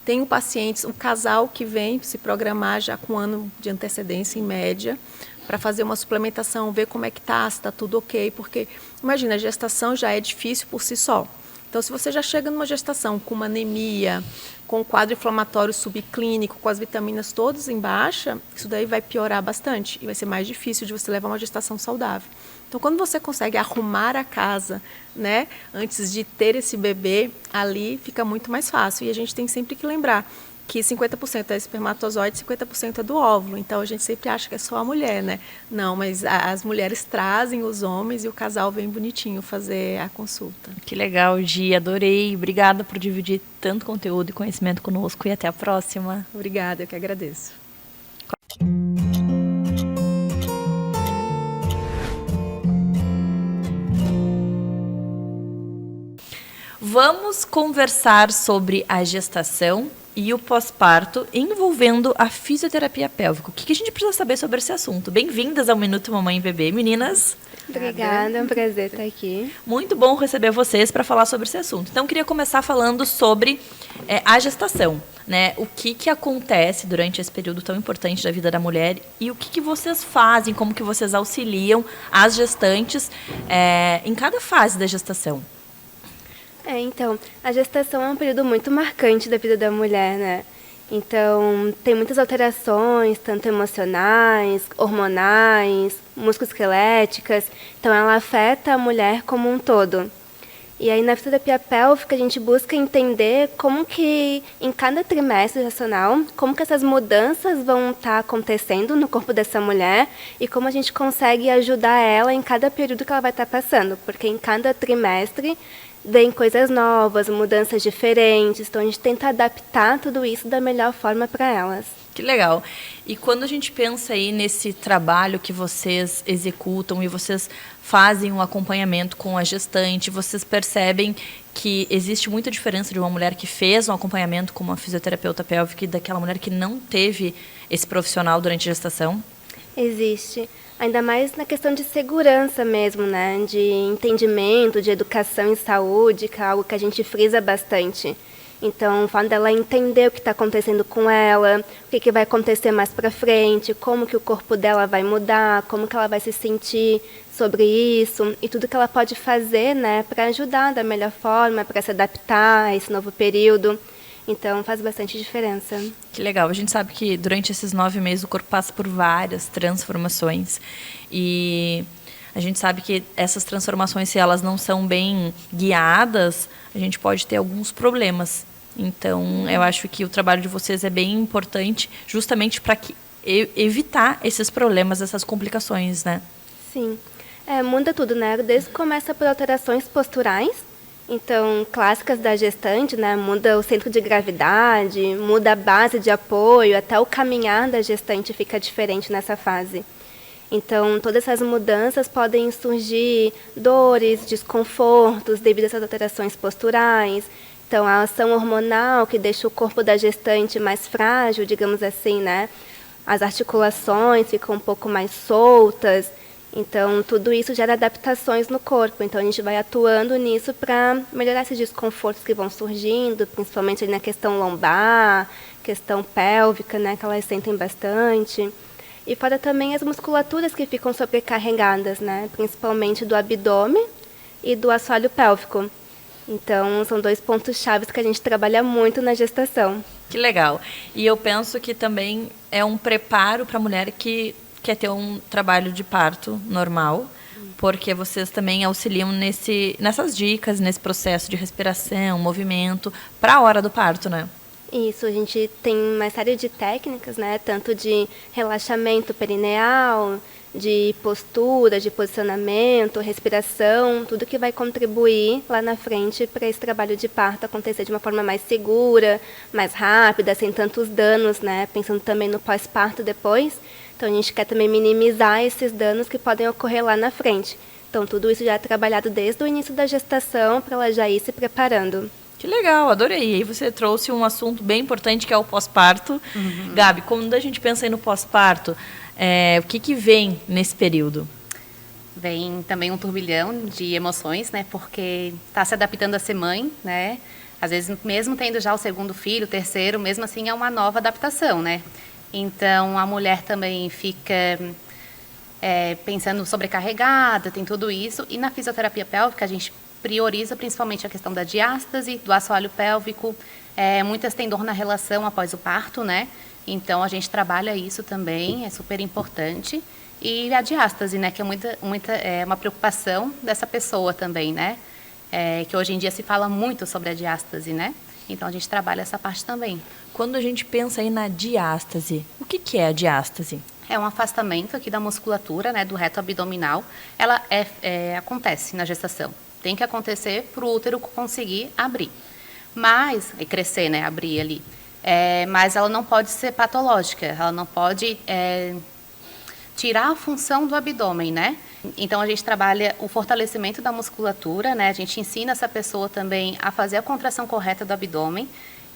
Tenho pacientes, um casal que vem se programar já com 1 ano de antecedência, em média, para fazer uma suplementação, ver como é que está, se está tudo ok. Porque, imagina, a gestação já é difícil por si só. Então, se você já chega numa gestação com uma anemia, com um quadro inflamatório subclínico, com as vitaminas todas em baixa, isso daí vai piorar bastante e vai ser mais difícil de você levar uma gestação saudável. Então, quando você consegue arrumar a casa, né, antes de ter esse bebê, ali fica muito mais fácil. E a gente tem sempre que lembrar que 50% é espermatozoide, 50% é do óvulo. Então, a gente sempre acha que é só a mulher, né? Não, mas as mulheres trazem os homens e o casal vem bonitinho fazer a consulta. Que legal, Gi, adorei. Obrigada por dividir tanto conteúdo e conhecimento conosco e até a próxima. Obrigada, eu que agradeço. vamos conversar sobre a gestação e o pós-parto envolvendo a fisioterapia pélvica. O que a gente precisa saber sobre esse assunto? Bem-vindas ao Minuto Mamãe e Bebê, meninas. Obrigada, é um prazer estar aqui. Muito bom receber vocês para falar sobre esse assunto. Então, eu queria começar falando sobre a gestação, né? O que acontece durante esse período tão importante da vida da mulher e o que vocês fazem, como que vocês auxiliam as gestantes em cada fase da gestação. Então, a gestação é um período muito marcante da vida da mulher, né? Então, tem muitas alterações, tanto emocionais, hormonais, musculoesqueléticas. Então, ela afeta a mulher como um todo. E aí, na fisioterapia pélvica, a gente busca entender como que, em cada trimestre gestacional, como que essas mudanças vão estar acontecendo no corpo dessa mulher e como a gente consegue ajudar ela em cada período que ela vai estar passando. Porque em cada trimestre vem coisas novas, mudanças diferentes. Então, a gente tenta adaptar tudo isso da melhor forma para elas. Que legal. E quando a gente pensa aí nesse trabalho que vocês executam e vocês fazem um acompanhamento com a gestante, vocês percebem que existe muita diferença de uma mulher que fez um acompanhamento com uma fisioterapeuta pélvica e daquela mulher que não teve esse profissional durante a gestação? Existe. Ainda mais na questão de segurança mesmo, né? De entendimento, de educação em saúde, que é algo que a gente frisa bastante. Então, o fato dela entender o que está acontecendo com ela, o que vai acontecer mais para frente, como que o corpo dela vai mudar, como que ela vai se sentir sobre isso e tudo que ela pode fazer, né, para ajudar da melhor forma, para se adaptar a esse novo período. Então, faz bastante diferença. Que legal. A gente sabe que durante esses 9 meses o corpo passa por várias transformações e a gente sabe que essas transformações, se elas não são bem guiadas, a gente pode ter alguns problemas. Então, eu acho que o trabalho de vocês é bem importante justamente para evitar esses problemas, essas complicações, né? Sim. Muda tudo, né? Desde que começa por alterações posturais, então, clássicas da gestante, né? Muda o centro de gravidade, muda a base de apoio, até o caminhar da gestante fica diferente nessa fase. Então, todas essas mudanças podem surgir dores, desconfortos devido a essas alterações posturais. Então, a ação hormonal que deixa o corpo da gestante mais frágil, digamos assim, né? As articulações ficam um pouco mais soltas. Então, tudo isso gera adaptações no corpo. Então, a gente vai atuando nisso para melhorar esses desconfortos que vão surgindo, principalmente na questão lombar, questão pélvica, né? Que elas sentem bastante. E fora também as musculaturas que ficam sobrecarregadas, né? Principalmente do abdômen e do assoalho pélvico. Então, são 2 pontos-chave que a gente trabalha muito na gestação. Que legal. E eu penso que também é um preparo para a mulher que quer ter um trabalho de parto normal, porque vocês também auxiliam nessas dicas, nesse processo de respiração, movimento, para a hora do parto, né? Isso, a gente tem uma série de técnicas, né? Tanto de relaxamento perineal, de postura, de posicionamento, respiração, tudo que vai contribuir lá na frente para esse trabalho de parto acontecer de uma forma mais segura, mais rápida, sem tantos danos, né? Pensando também no pós-parto depois. Então, a gente quer também minimizar esses danos que podem ocorrer lá na frente. Então, tudo isso já é trabalhado desde o início da gestação para ela já ir se preparando. Que legal, adorei. E aí você trouxe um assunto bem importante que é o pós-parto. Gabi, quando a gente pensa aí no pós-parto, o que vem nesse período? Vem também um turbilhão de emoções, né? Porque está se adaptando a ser mãe, né? Às vezes, mesmo tendo já o 2º filho, o 3º, mesmo assim é uma nova adaptação, né? Então, a mulher também fica pensando sobrecarregada, tem tudo isso. E na fisioterapia pélvica, a gente prioriza principalmente a questão da diástase, do assoalho pélvico. Muitas têm dor na relação após o parto, né? Então, a gente trabalha isso também, é super importante. E a diástase, né? Que é uma preocupação dessa pessoa também, né? Que hoje em dia se fala muito sobre a diástase, né? Então, a gente trabalha essa parte também. Quando a gente pensa aí na diástase, o que é a diástase? É um afastamento aqui da musculatura, né, do reto abdominal. Ela acontece na gestação. Tem que acontecer para o útero conseguir abrir. Mas, e crescer, né, abrir ali. Mas ela não pode ser patológica. Ela não pode tirar a função do abdômen, né? Então, a gente trabalha o fortalecimento da musculatura, né? A gente ensina essa pessoa também a fazer a contração correta do abdômen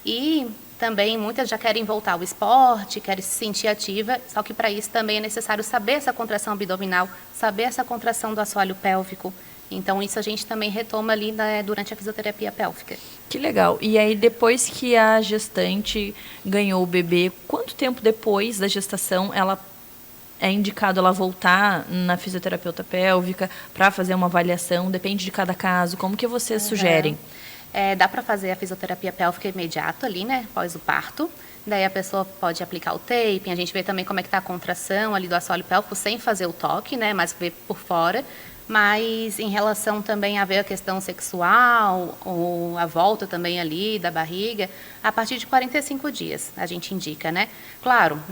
e também muitas já querem voltar ao esporte, querem se sentir ativa, só que para isso também é necessário saber essa contração abdominal, saber essa contração do assoalho pélvico. Então, isso a gente também retoma ali, né, durante a fisioterapia pélvica. Que legal. E aí, depois que a gestante ganhou o bebê, quanto tempo depois da gestação ela é indicado ela voltar na fisioterapeuta pélvica para fazer uma avaliação? Depende de cada caso. Como que vocês sugerem? Dá para fazer a fisioterapia pélvica imediato ali, né, após o parto. Daí a pessoa pode aplicar o taping, a gente vê também como é que está a contração ali do assoalho pélvico sem fazer o toque, né, mas ver por fora. Mas em relação também a ver a questão sexual, ou a volta também ali da barriga, a partir de 45 dias a gente indica, né? Claro,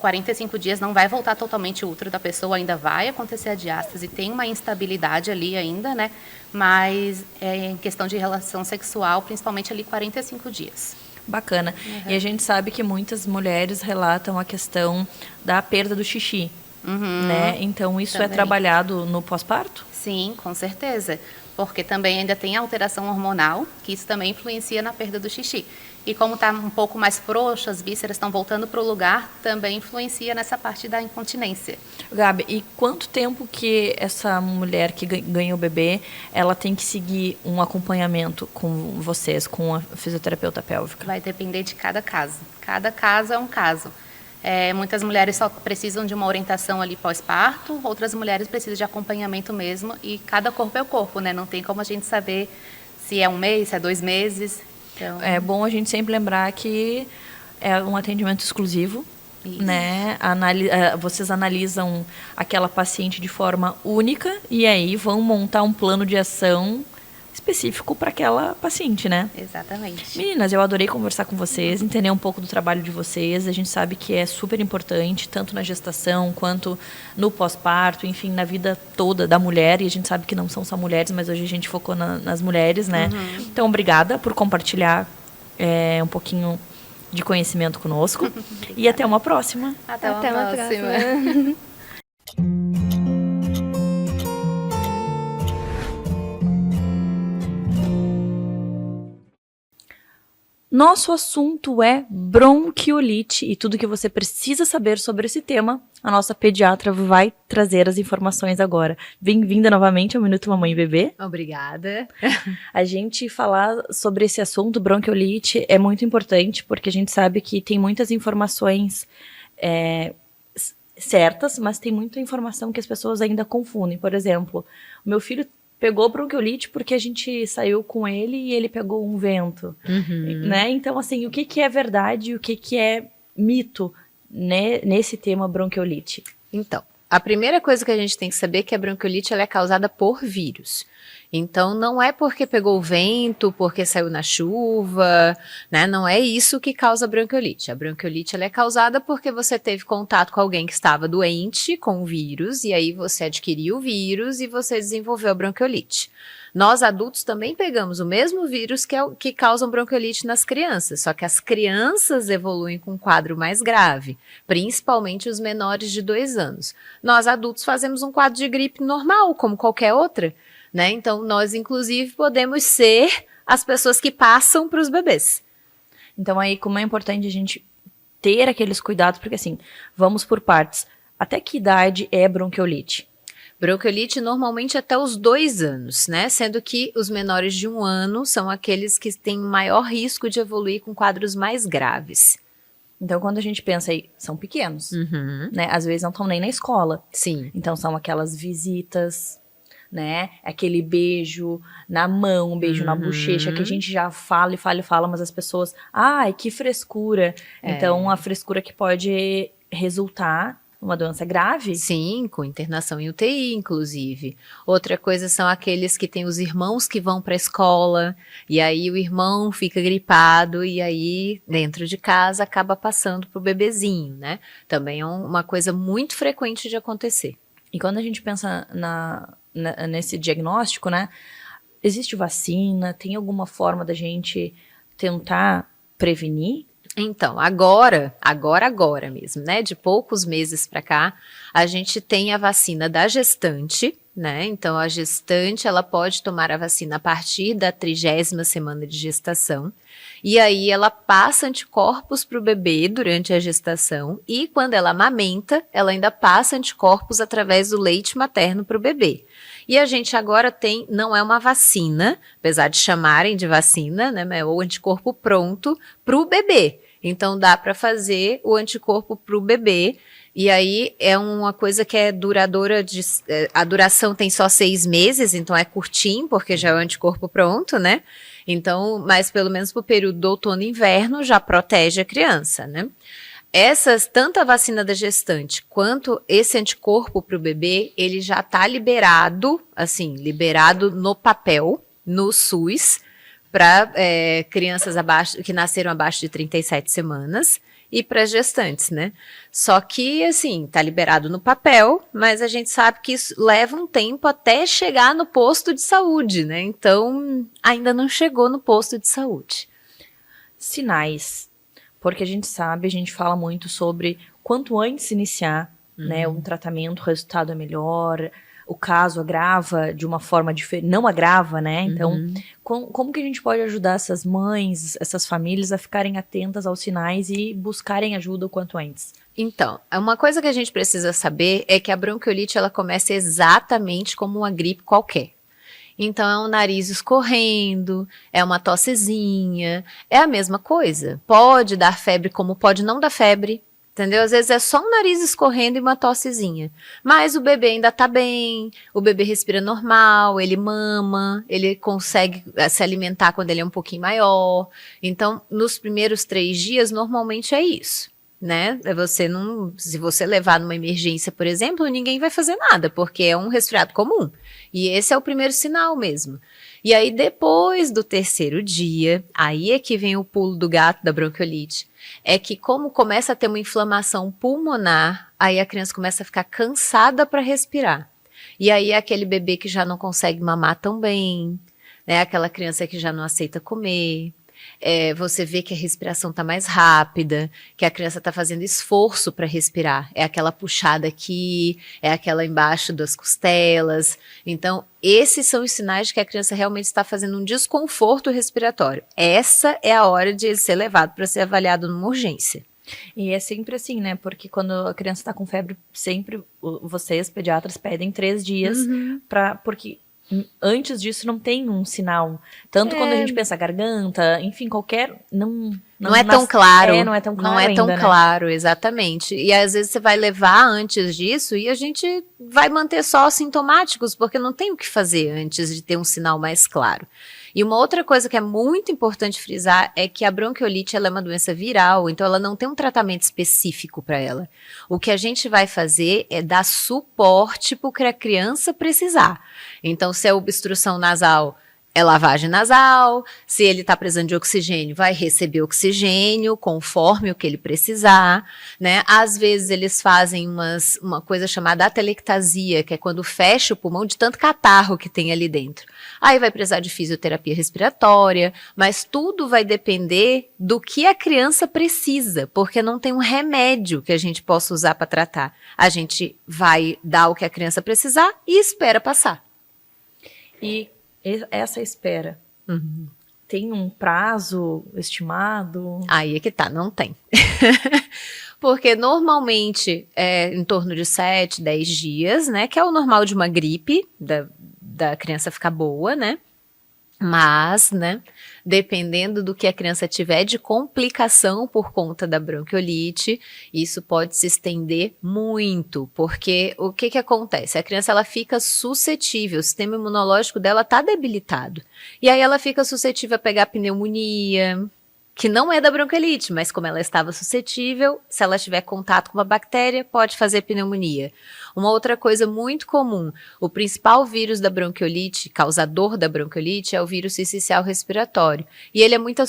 45 dias não vai voltar totalmente o útero da pessoa, ainda vai acontecer a diástase, tem uma instabilidade ali ainda, né? Mas em questão de relação sexual, principalmente ali 45 dias. Bacana. E a gente sabe que muitas mulheres relatam a questão da perda do xixi. Né? Então, isso também é trabalhado no pós-parto? Sim, com certeza. Porque também ainda tem alteração hormonal, que isso também influencia na perda do xixi. E como está um pouco mais frouxo, as vísceras estão voltando para o lugar, também influencia nessa parte da incontinência. Gabi, e quanto tempo que essa mulher que ganha o bebê, ela tem que seguir um acompanhamento com vocês, com a fisioterapeuta pélvica? Vai depender de cada caso. Cada caso é um caso. Muitas mulheres só precisam de uma orientação ali pós-parto, outras mulheres precisam de acompanhamento mesmo, e cada corpo é o corpo, né? Não tem como a gente saber se é um mês, se é 2 meses. Então... É bom a gente sempre lembrar que é um atendimento exclusivo, né? Vocês analisam aquela paciente de forma única e aí vão montar um plano de ação específico para aquela paciente, né? Exatamente. Meninas, eu adorei conversar com vocês, entender um pouco do trabalho de vocês. A gente sabe que é super importante, tanto na gestação quanto no pós-parto, enfim, na vida toda da mulher. E a gente sabe que não são só mulheres, mas hoje a gente focou nas mulheres, né? Então, obrigada por compartilhar um pouquinho de conhecimento conosco. E até uma próxima. Até uma próxima. Nosso assunto é bronquiolite e tudo que você precisa saber sobre esse tema, a nossa pediatra vai trazer as informações agora. Bem-vinda novamente ao Minuto Mamãe e Bebê. Obrigada. A gente falar sobre esse assunto, bronquiolite, é muito importante porque a gente sabe que tem muitas informações certas, mas tem muita informação que as pessoas ainda confundem. Por exemplo, o meu filho pegou bronquiolite porque a gente saiu com ele e ele pegou um vento, né? Então, assim, o que é verdade e o que é mito, né, nesse tema bronquiolite? Então, a primeira coisa que a gente tem que saber é que a bronquiolite ela é causada por vírus. Então, não é porque pegou o vento, porque saiu na chuva, né? Não é isso que causa a bronquiolite. A bronquiolite ela é causada porque você teve contato com alguém que estava doente com o vírus, e aí você adquiriu o vírus e você desenvolveu a bronquiolite. Nós, adultos, também pegamos o mesmo vírus que causam bronquiolite nas crianças, só que as crianças evoluem com um quadro mais grave, principalmente os menores de 2 anos. Nós, adultos, fazemos um quadro de gripe normal, como qualquer outra, né? Então, nós, inclusive, podemos ser as pessoas que passam para os bebês. Então, aí, como é importante a gente ter aqueles cuidados, porque assim, vamos por partes. Até que idade é bronquiolite? Bronquiolite normalmente até os 2 anos, né? Sendo que os menores de 1 ano são aqueles que têm maior risco de evoluir com quadros mais graves. Então, quando a gente pensa aí, são pequenos, né? Às vezes não estão nem na escola. Sim. Então, são aquelas visitas, né? Aquele beijo na mão, um beijo na bochecha, que a gente já fala e fala, mas as pessoas, ai, que frescura. Então, a frescura que pode resultar uma doença grave? Sim, com internação em UTI, inclusive. Outra coisa são aqueles que têm os irmãos que vão para a escola, e aí o irmão fica gripado, e aí dentro de casa acaba passando pro bebezinho, né? Também é uma coisa muito frequente de acontecer. E quando a gente pensa nesse diagnóstico, né? Existe vacina? Tem alguma forma da gente tentar prevenir? Então, agora mesmo, né? De poucos meses para cá, a gente tem a vacina da gestante, né? Então, a gestante, ela pode tomar a vacina a partir da 30ª semana de gestação. E aí, ela passa anticorpos para o bebê durante a gestação. E quando ela amamenta, ela ainda passa anticorpos através do leite materno para o bebê. E a gente agora tem, não é uma vacina, apesar de chamarem de vacina, né? Mas é o anticorpo pronto para o bebê. Então, dá para fazer o anticorpo para o bebê. E aí, é uma coisa que é duradoura, a duração tem só 6 meses, então é curtinho, porque já é o anticorpo pronto, né? Então, mas pelo menos para o período do outono e inverno, já protege a criança, né? Tanto a vacina da gestante quanto esse anticorpo para o bebê, ele já está liberado, assim, liberado no papel, no SUS, para crianças que nasceram abaixo de 37 semanas e para gestantes, né? Só que, assim, tá liberado no papel, mas a gente sabe que isso leva um tempo até chegar no posto de saúde, né? Então, ainda não chegou no posto de saúde. Sinais. Porque a gente fala muito sobre quanto antes iniciar, né, um tratamento, o resultado é melhor, o caso agrava de uma forma diferente, não agrava, né? Então, como que a gente pode ajudar essas mães, essas famílias a ficarem atentas aos sinais e buscarem ajuda o quanto antes? Então, uma coisa que a gente precisa saber é que a bronquiolite, ela começa exatamente como uma gripe qualquer. Então, é um nariz escorrendo, é uma tossezinha, é a mesma coisa. Pode dar febre como pode não dar febre, entendeu? Às vezes é só um nariz escorrendo e uma tossezinha. Mas o bebê ainda tá bem, o bebê respira normal, ele mama, ele consegue se alimentar quando ele é um pouquinho maior. Então, nos primeiros 3 dias, normalmente é isso. Né? Se você levar numa emergência, por exemplo, ninguém vai fazer nada, porque é um resfriado comum. E esse é o primeiro sinal mesmo. E aí, depois do 3º dia, aí é que vem o pulo do gato da bronquiolite. É que como começa a ter uma inflamação pulmonar, aí a criança começa a ficar cansada para respirar. E aí é aquele bebê que já não consegue mamar tão bem, né? Aquela criança que já não aceita comer. Você vê que a respiração está mais rápida, que a criança está fazendo esforço para respirar. É aquela puxada aqui, é aquela embaixo das costelas. Então, esses são os sinais de que a criança realmente está fazendo um desconforto respiratório. Essa é a hora de ele ser levado para ser avaliado numa urgência. E é sempre assim, né? Porque quando a criança está com febre, sempre vocês, pediatras, pedem 3 dias porque antes disso não tem um sinal. Tanto quando a gente pensa garganta, enfim, qualquer. Não é tão claro. Não é tão claro. Não é tão ainda, claro, exatamente. E às vezes você vai levar antes disso e a gente vai manter só sintomáticos, porque não tem o que fazer antes de ter um sinal mais claro. E uma outra coisa que é muito importante frisar é que a bronquiolite ela é uma doença viral, então ela não tem um tratamento específico para ela. O que a gente vai fazer é dar suporte para o que a criança precisar. Então, se é obstrução nasal, é lavagem nasal. Se ele está precisando de oxigênio, vai receber oxigênio conforme o que ele precisar, né? Às vezes eles fazem uma coisa chamada atelectasia, que é quando fecha o pulmão de tanto catarro que tem ali dentro. Aí vai precisar de fisioterapia respiratória, mas tudo vai depender do que a criança precisa, porque não tem um remédio que a gente possa usar para tratar. A gente vai dar o que a criança precisar e espera passar. E essa espera tem um prazo estimado? Aí é que tá, não tem. Porque normalmente é em torno de 7, 10 dias, né? Que é o normal de uma gripe, da criança ficar boa, né? Mas, né, dependendo do que a criança tiver de complicação por conta da bronquiolite, isso pode se estender muito, porque o que acontece? A criança ela fica suscetível, o sistema imunológico dela está debilitado, e aí ela fica suscetível a pegar pneumonia, que não é da bronquiolite, mas como ela estava suscetível, se ela tiver contato com uma bactéria, pode fazer pneumonia. Uma outra coisa muito comum, o principal vírus da bronquiolite, causador da bronquiolite, é o vírus sincicial respiratório. E ele é muito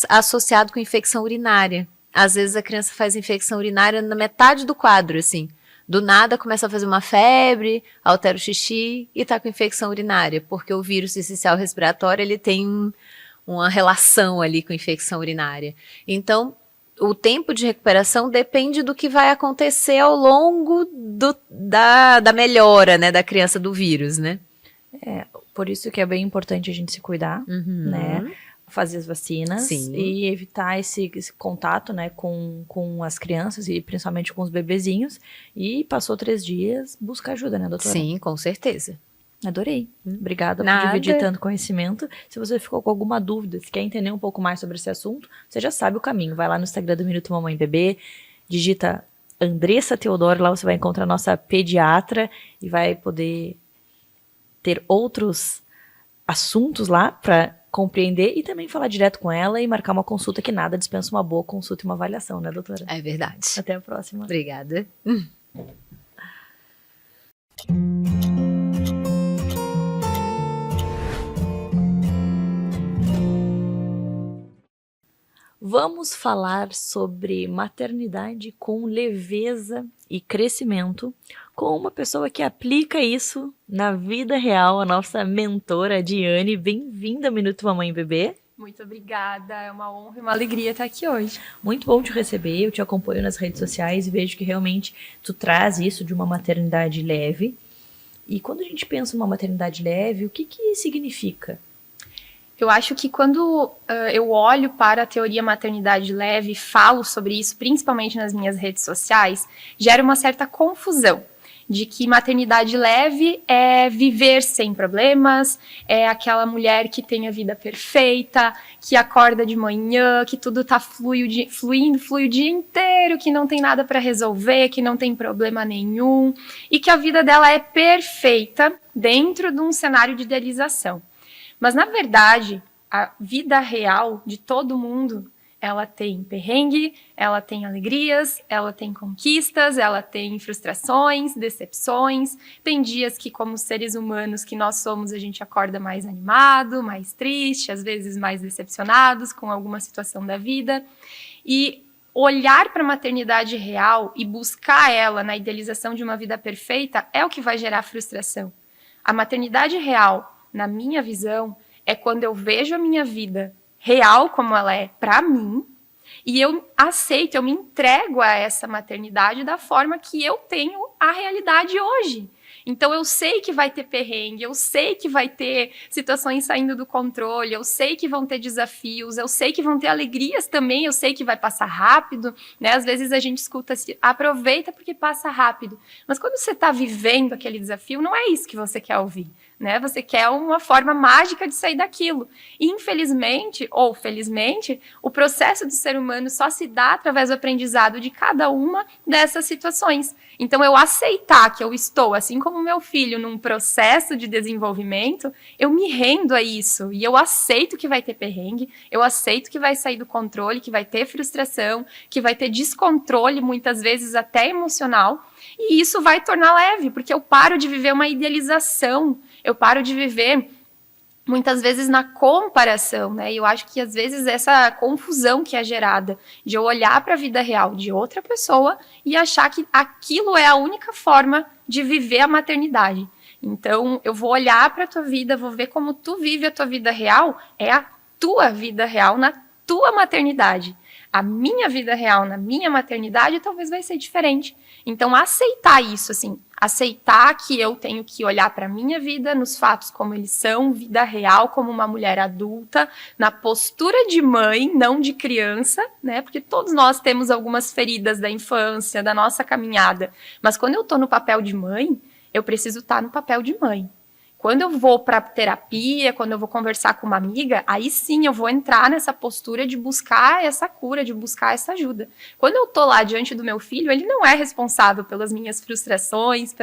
associado com infecção urinária. Às vezes a criança faz infecção urinária na metade do quadro, assim. Do nada começa a fazer uma febre, altera o xixi e está com infecção urinária, porque o vírus sincicial respiratório, ele tem uma relação ali com infecção urinária. Então, o tempo de recuperação depende do que vai acontecer ao longo da melhora, né, da criança do vírus, né? Por isso que é bem importante a gente se cuidar, né? Fazer as vacinas. Sim. E evitar esse contato, né, com as crianças e principalmente com os bebezinhos. E passou 3 dias, busca ajuda, né, doutora? Sim, com certeza. Adorei. Obrigada por Nada. dividir tanto conhecimento. Se você ficou com alguma dúvida, se quer entender um pouco mais sobre esse assunto, você já sabe o caminho. Vai lá no Instagram do Minuto Mamãe Bebê, digita Andressa Teodoro, lá você vai encontrar a nossa pediatra e vai poder ter outros assuntos lá para compreender e também falar direto com ela e marcar uma consulta, que nada dispensa uma boa consulta e uma avaliação, né, doutora? É verdade. Até a próxima. Obrigada. Vamos falar sobre maternidade com leveza e crescimento com uma pessoa que aplica isso na vida real, a nossa mentora, Diane. Bem-vinda ao Minuto Mamãe Bebê. Muito obrigada, é uma honra e uma alegria estar aqui hoje. Muito bom te receber, eu te acompanho nas redes sociais e vejo que realmente tu traz isso de uma maternidade leve. E quando a gente pensa em uma maternidade leve, o que significa? Eu acho que quando eu olho para a teoria maternidade leve e falo sobre isso, principalmente nas minhas redes sociais, gera uma certa confusão de que maternidade leve é viver sem problemas, é aquela mulher que tem a vida perfeita, que acorda de manhã, que tudo tá flui o dia inteiro, que não tem nada para resolver, que não tem problema nenhum, e que a vida dela é perfeita dentro de um cenário de idealização. Mas, na verdade, a vida real de todo mundo, ela tem perrengue, ela tem alegrias, ela tem conquistas, ela tem frustrações, decepções. Tem dias que, como seres humanos que nós somos, a gente acorda mais animado, mais triste, às vezes mais decepcionados com alguma situação da vida. E olhar para a maternidade real e buscar ela na idealização de uma vida perfeita é o que vai gerar frustração. A maternidade real, na minha visão, é quando eu vejo a minha vida real como ela é para mim e eu aceito, eu me entrego a essa maternidade da forma que eu tenho a realidade hoje. Então eu sei que vai ter perrengue, eu sei que vai ter situações saindo do controle, eu sei que vão ter desafios, eu sei que vão ter alegrias também, eu sei que vai passar rápido, né? Às vezes a gente escuta assim, aproveita porque passa rápido. Mas quando você está vivendo aquele desafio, não é isso que você quer ouvir, né? Você quer uma forma mágica de sair daquilo. E infelizmente, ou felizmente, o processo do ser humano só se dá através do aprendizado de cada uma dessas situações. Então, eu aceitar que eu estou, assim como meu filho, num processo de desenvolvimento, eu me rendo a isso. E eu aceito que vai ter perrengue, eu aceito que vai sair do controle, que vai ter frustração, que vai ter descontrole, muitas vezes até emocional. E isso vai tornar leve, porque eu paro de viver uma idealização, eu paro de viver muitas vezes na comparação, né? E eu acho que às vezes essa confusão que é gerada de eu olhar para a vida real de outra pessoa e achar que aquilo é a única forma de viver a maternidade. Então, eu vou olhar para a tua vida, vou ver como tu vive a tua vida real, é a tua vida real na tua maternidade. A minha vida real na minha maternidade talvez vai ser diferente. Então, aceitar isso, assim, aceitar que eu tenho que olhar para a minha vida, nos fatos como eles são, vida real como uma mulher adulta, na postura de mãe, não de criança, né? Porque todos nós temos algumas feridas da infância, da nossa caminhada. Mas quando eu tô no papel de mãe, eu preciso estar no papel de mãe. Quando eu vou para terapia, quando eu vou conversar com uma amiga, aí sim eu vou entrar nessa postura de buscar essa cura, de buscar essa ajuda. Quando eu tô lá diante do meu filho, ele não é responsável pelas minhas frustrações,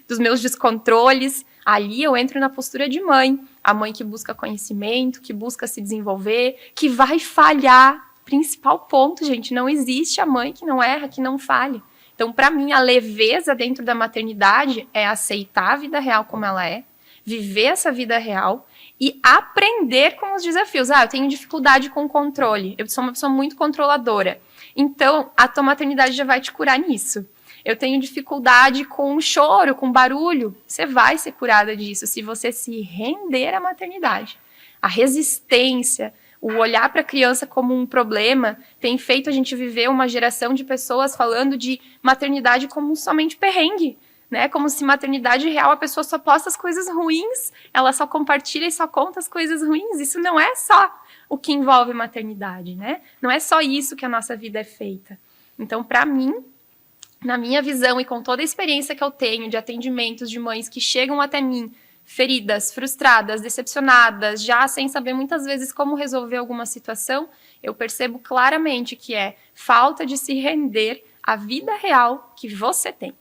dos meus descontroles. Ali eu entro na postura de mãe, a mãe que busca conhecimento, que busca se desenvolver, que vai falhar. Principal ponto, gente, não existe a mãe que não erra, que não falha. Então, para mim, a leveza dentro da maternidade é aceitar a vida real como ela é, viver essa vida real e aprender com os desafios. Eu tenho dificuldade com o controle, eu sou uma pessoa muito controladora. Então, a tua maternidade já vai te curar nisso. Eu tenho dificuldade com o choro, com o barulho. Você vai ser curada disso se você se render à maternidade. A resistência, O olhar para a criança como um problema tem feito a gente viver uma geração de pessoas falando de maternidade como somente perrengue, né? Como se maternidade real a pessoa só posta as coisas ruins, ela só compartilha e só conta as coisas ruins. Isso não é só o que envolve maternidade, né? Não é só isso que a nossa vida é feita. Então, para mim, na minha visão e com toda a experiência que eu tenho de atendimentos de mães que chegam até mim feridas, frustradas, decepcionadas, já sem saber muitas vezes como resolver alguma situação, eu percebo claramente que é falta de se render à vida real que você tem.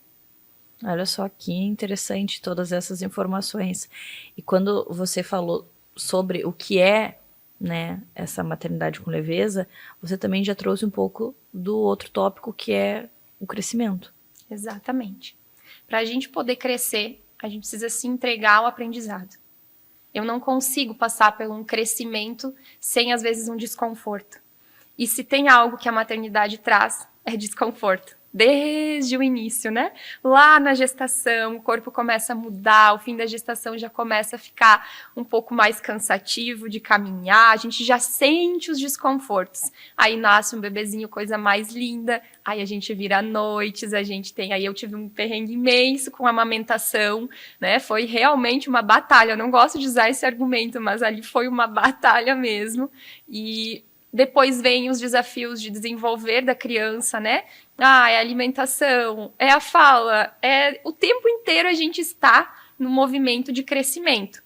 Olha só que interessante todas essas informações. E quando você falou sobre o que é, né, essa maternidade com leveza, você também já trouxe um pouco do outro tópico que é o crescimento. Exatamente. Para a gente poder crescer, a gente precisa se entregar ao aprendizado. Eu não consigo passar por um crescimento sem, às vezes, um desconforto. E se tem algo que a maternidade traz, é desconforto. Desde o início, né? Lá na gestação, o corpo começa a mudar, o fim da gestação já começa a ficar um pouco mais cansativo de caminhar, a gente já sente os desconfortos. Aí nasce um bebezinho, coisa mais linda, aí a gente vira noites, aí eu tive um perrengue imenso com a amamentação, né? Foi realmente uma batalha, eu não gosto de usar esse argumento, mas ali foi uma batalha mesmo. E depois vem os desafios de desenvolver da criança, né? É a alimentação, é a fala, o tempo inteiro a gente está no movimento de crescimento.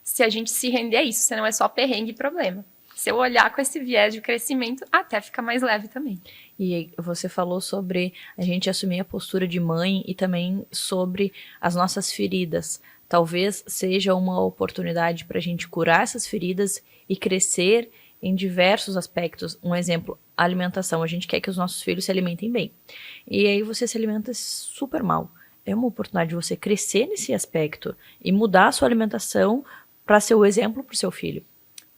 Se a gente se render a isso, se não é só perrengue e problema. Se eu olhar com esse viés de crescimento, até fica mais leve também. E você falou sobre a gente assumir a postura de mãe e também sobre as nossas feridas. Talvez seja uma oportunidade para a gente curar essas feridas e crescer em diversos aspectos. Um exemplo, a alimentação. A gente quer que os nossos filhos se alimentem bem. E aí você se alimenta super mal. É uma oportunidade de você crescer nesse aspecto e mudar a sua alimentação para ser o exemplo para o seu filho.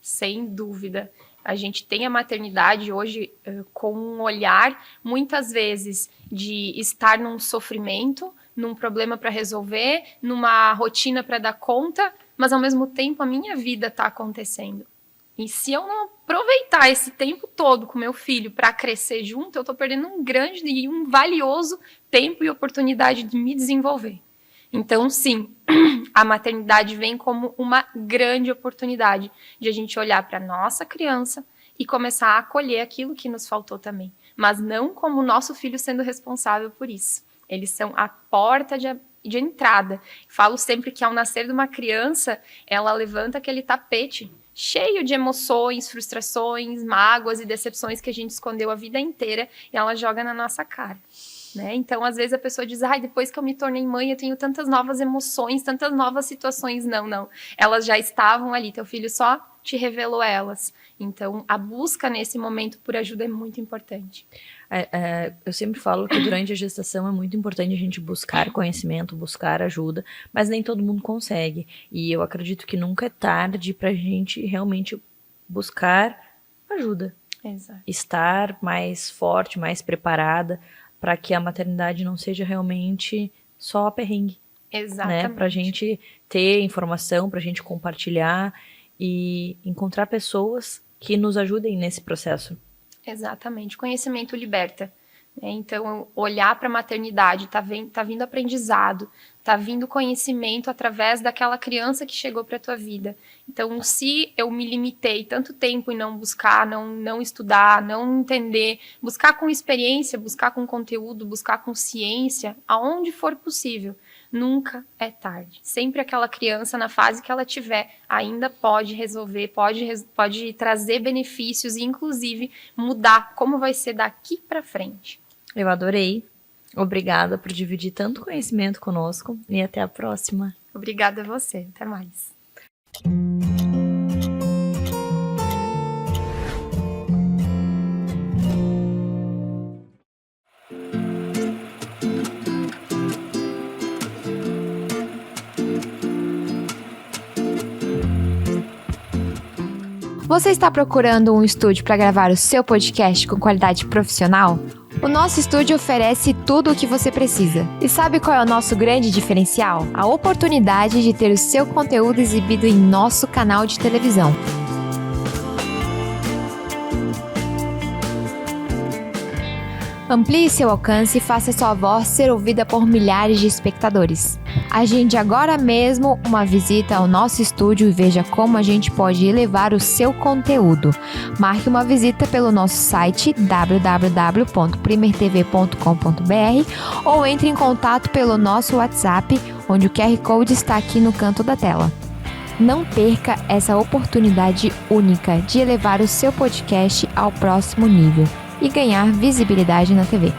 Sem dúvida. A gente tem a maternidade hoje com um olhar, muitas vezes, de estar num sofrimento, num problema para resolver, numa rotina para dar conta, mas ao mesmo tempo a minha vida está acontecendo. E se eu não aproveitar esse tempo todo com meu filho para crescer junto, eu estou perdendo um grande e um valioso tempo e oportunidade de me desenvolver. Então, sim, a maternidade vem como uma grande oportunidade de a gente olhar para a nossa criança e começar a acolher aquilo que nos faltou também. Mas não como o nosso filho sendo responsável por isso. Eles são a porta de entrada. Falo sempre que ao nascer de uma criança, ela levanta aquele tapete cheio de emoções, frustrações, mágoas e decepções que a gente escondeu a vida inteira e ela joga na nossa cara, né? Então, às vezes a pessoa diz, depois que eu me tornei mãe, eu tenho tantas novas emoções, tantas novas situações. Não. Elas já estavam ali, teu filho só te revelou elas. Então, a busca nesse momento por ajuda é muito importante. Eu sempre falo que durante a gestação é muito importante a gente buscar conhecimento, buscar ajuda, mas nem todo mundo consegue. E eu acredito que nunca é tarde pra gente realmente buscar ajuda. Exato. Estar mais forte, mais preparada, para que a maternidade não seja realmente só perrengue. Exatamente. Né? Pra gente ter informação, pra gente compartilhar e encontrar pessoas que nos ajudem nesse processo. Exatamente, conhecimento liberta, né? Então, olhar para a maternidade, tá vindo aprendizado, tá vindo conhecimento através daquela criança que chegou para a tua vida. Então, se eu me limitei tanto tempo em não buscar, não estudar, não entender, buscar com experiência, buscar com conteúdo, buscar com ciência, aonde for possível, nunca é tarde. Sempre aquela criança, na fase que ela tiver, ainda pode resolver, pode trazer benefícios e, inclusive, mudar como vai ser daqui para frente. Eu adorei. Obrigada por dividir tanto conhecimento conosco e até a próxima. Obrigada a você. Até mais. Você está procurando um estúdio para gravar o seu podcast com qualidade profissional? O nosso estúdio oferece tudo o que você precisa. E sabe qual é o nosso grande diferencial? A oportunidade de ter o seu conteúdo exibido em nosso canal de televisão. Amplie seu alcance e faça sua voz ser ouvida por milhares de espectadores. Agende agora mesmo uma visita ao nosso estúdio e veja como a gente pode elevar o seu conteúdo. Marque uma visita pelo nosso site www.primertv.com.br ou entre em contato pelo nosso WhatsApp, onde o QR Code está aqui no canto da tela. Não perca essa oportunidade única de elevar o seu podcast ao próximo nível e ganhar visibilidade na TV.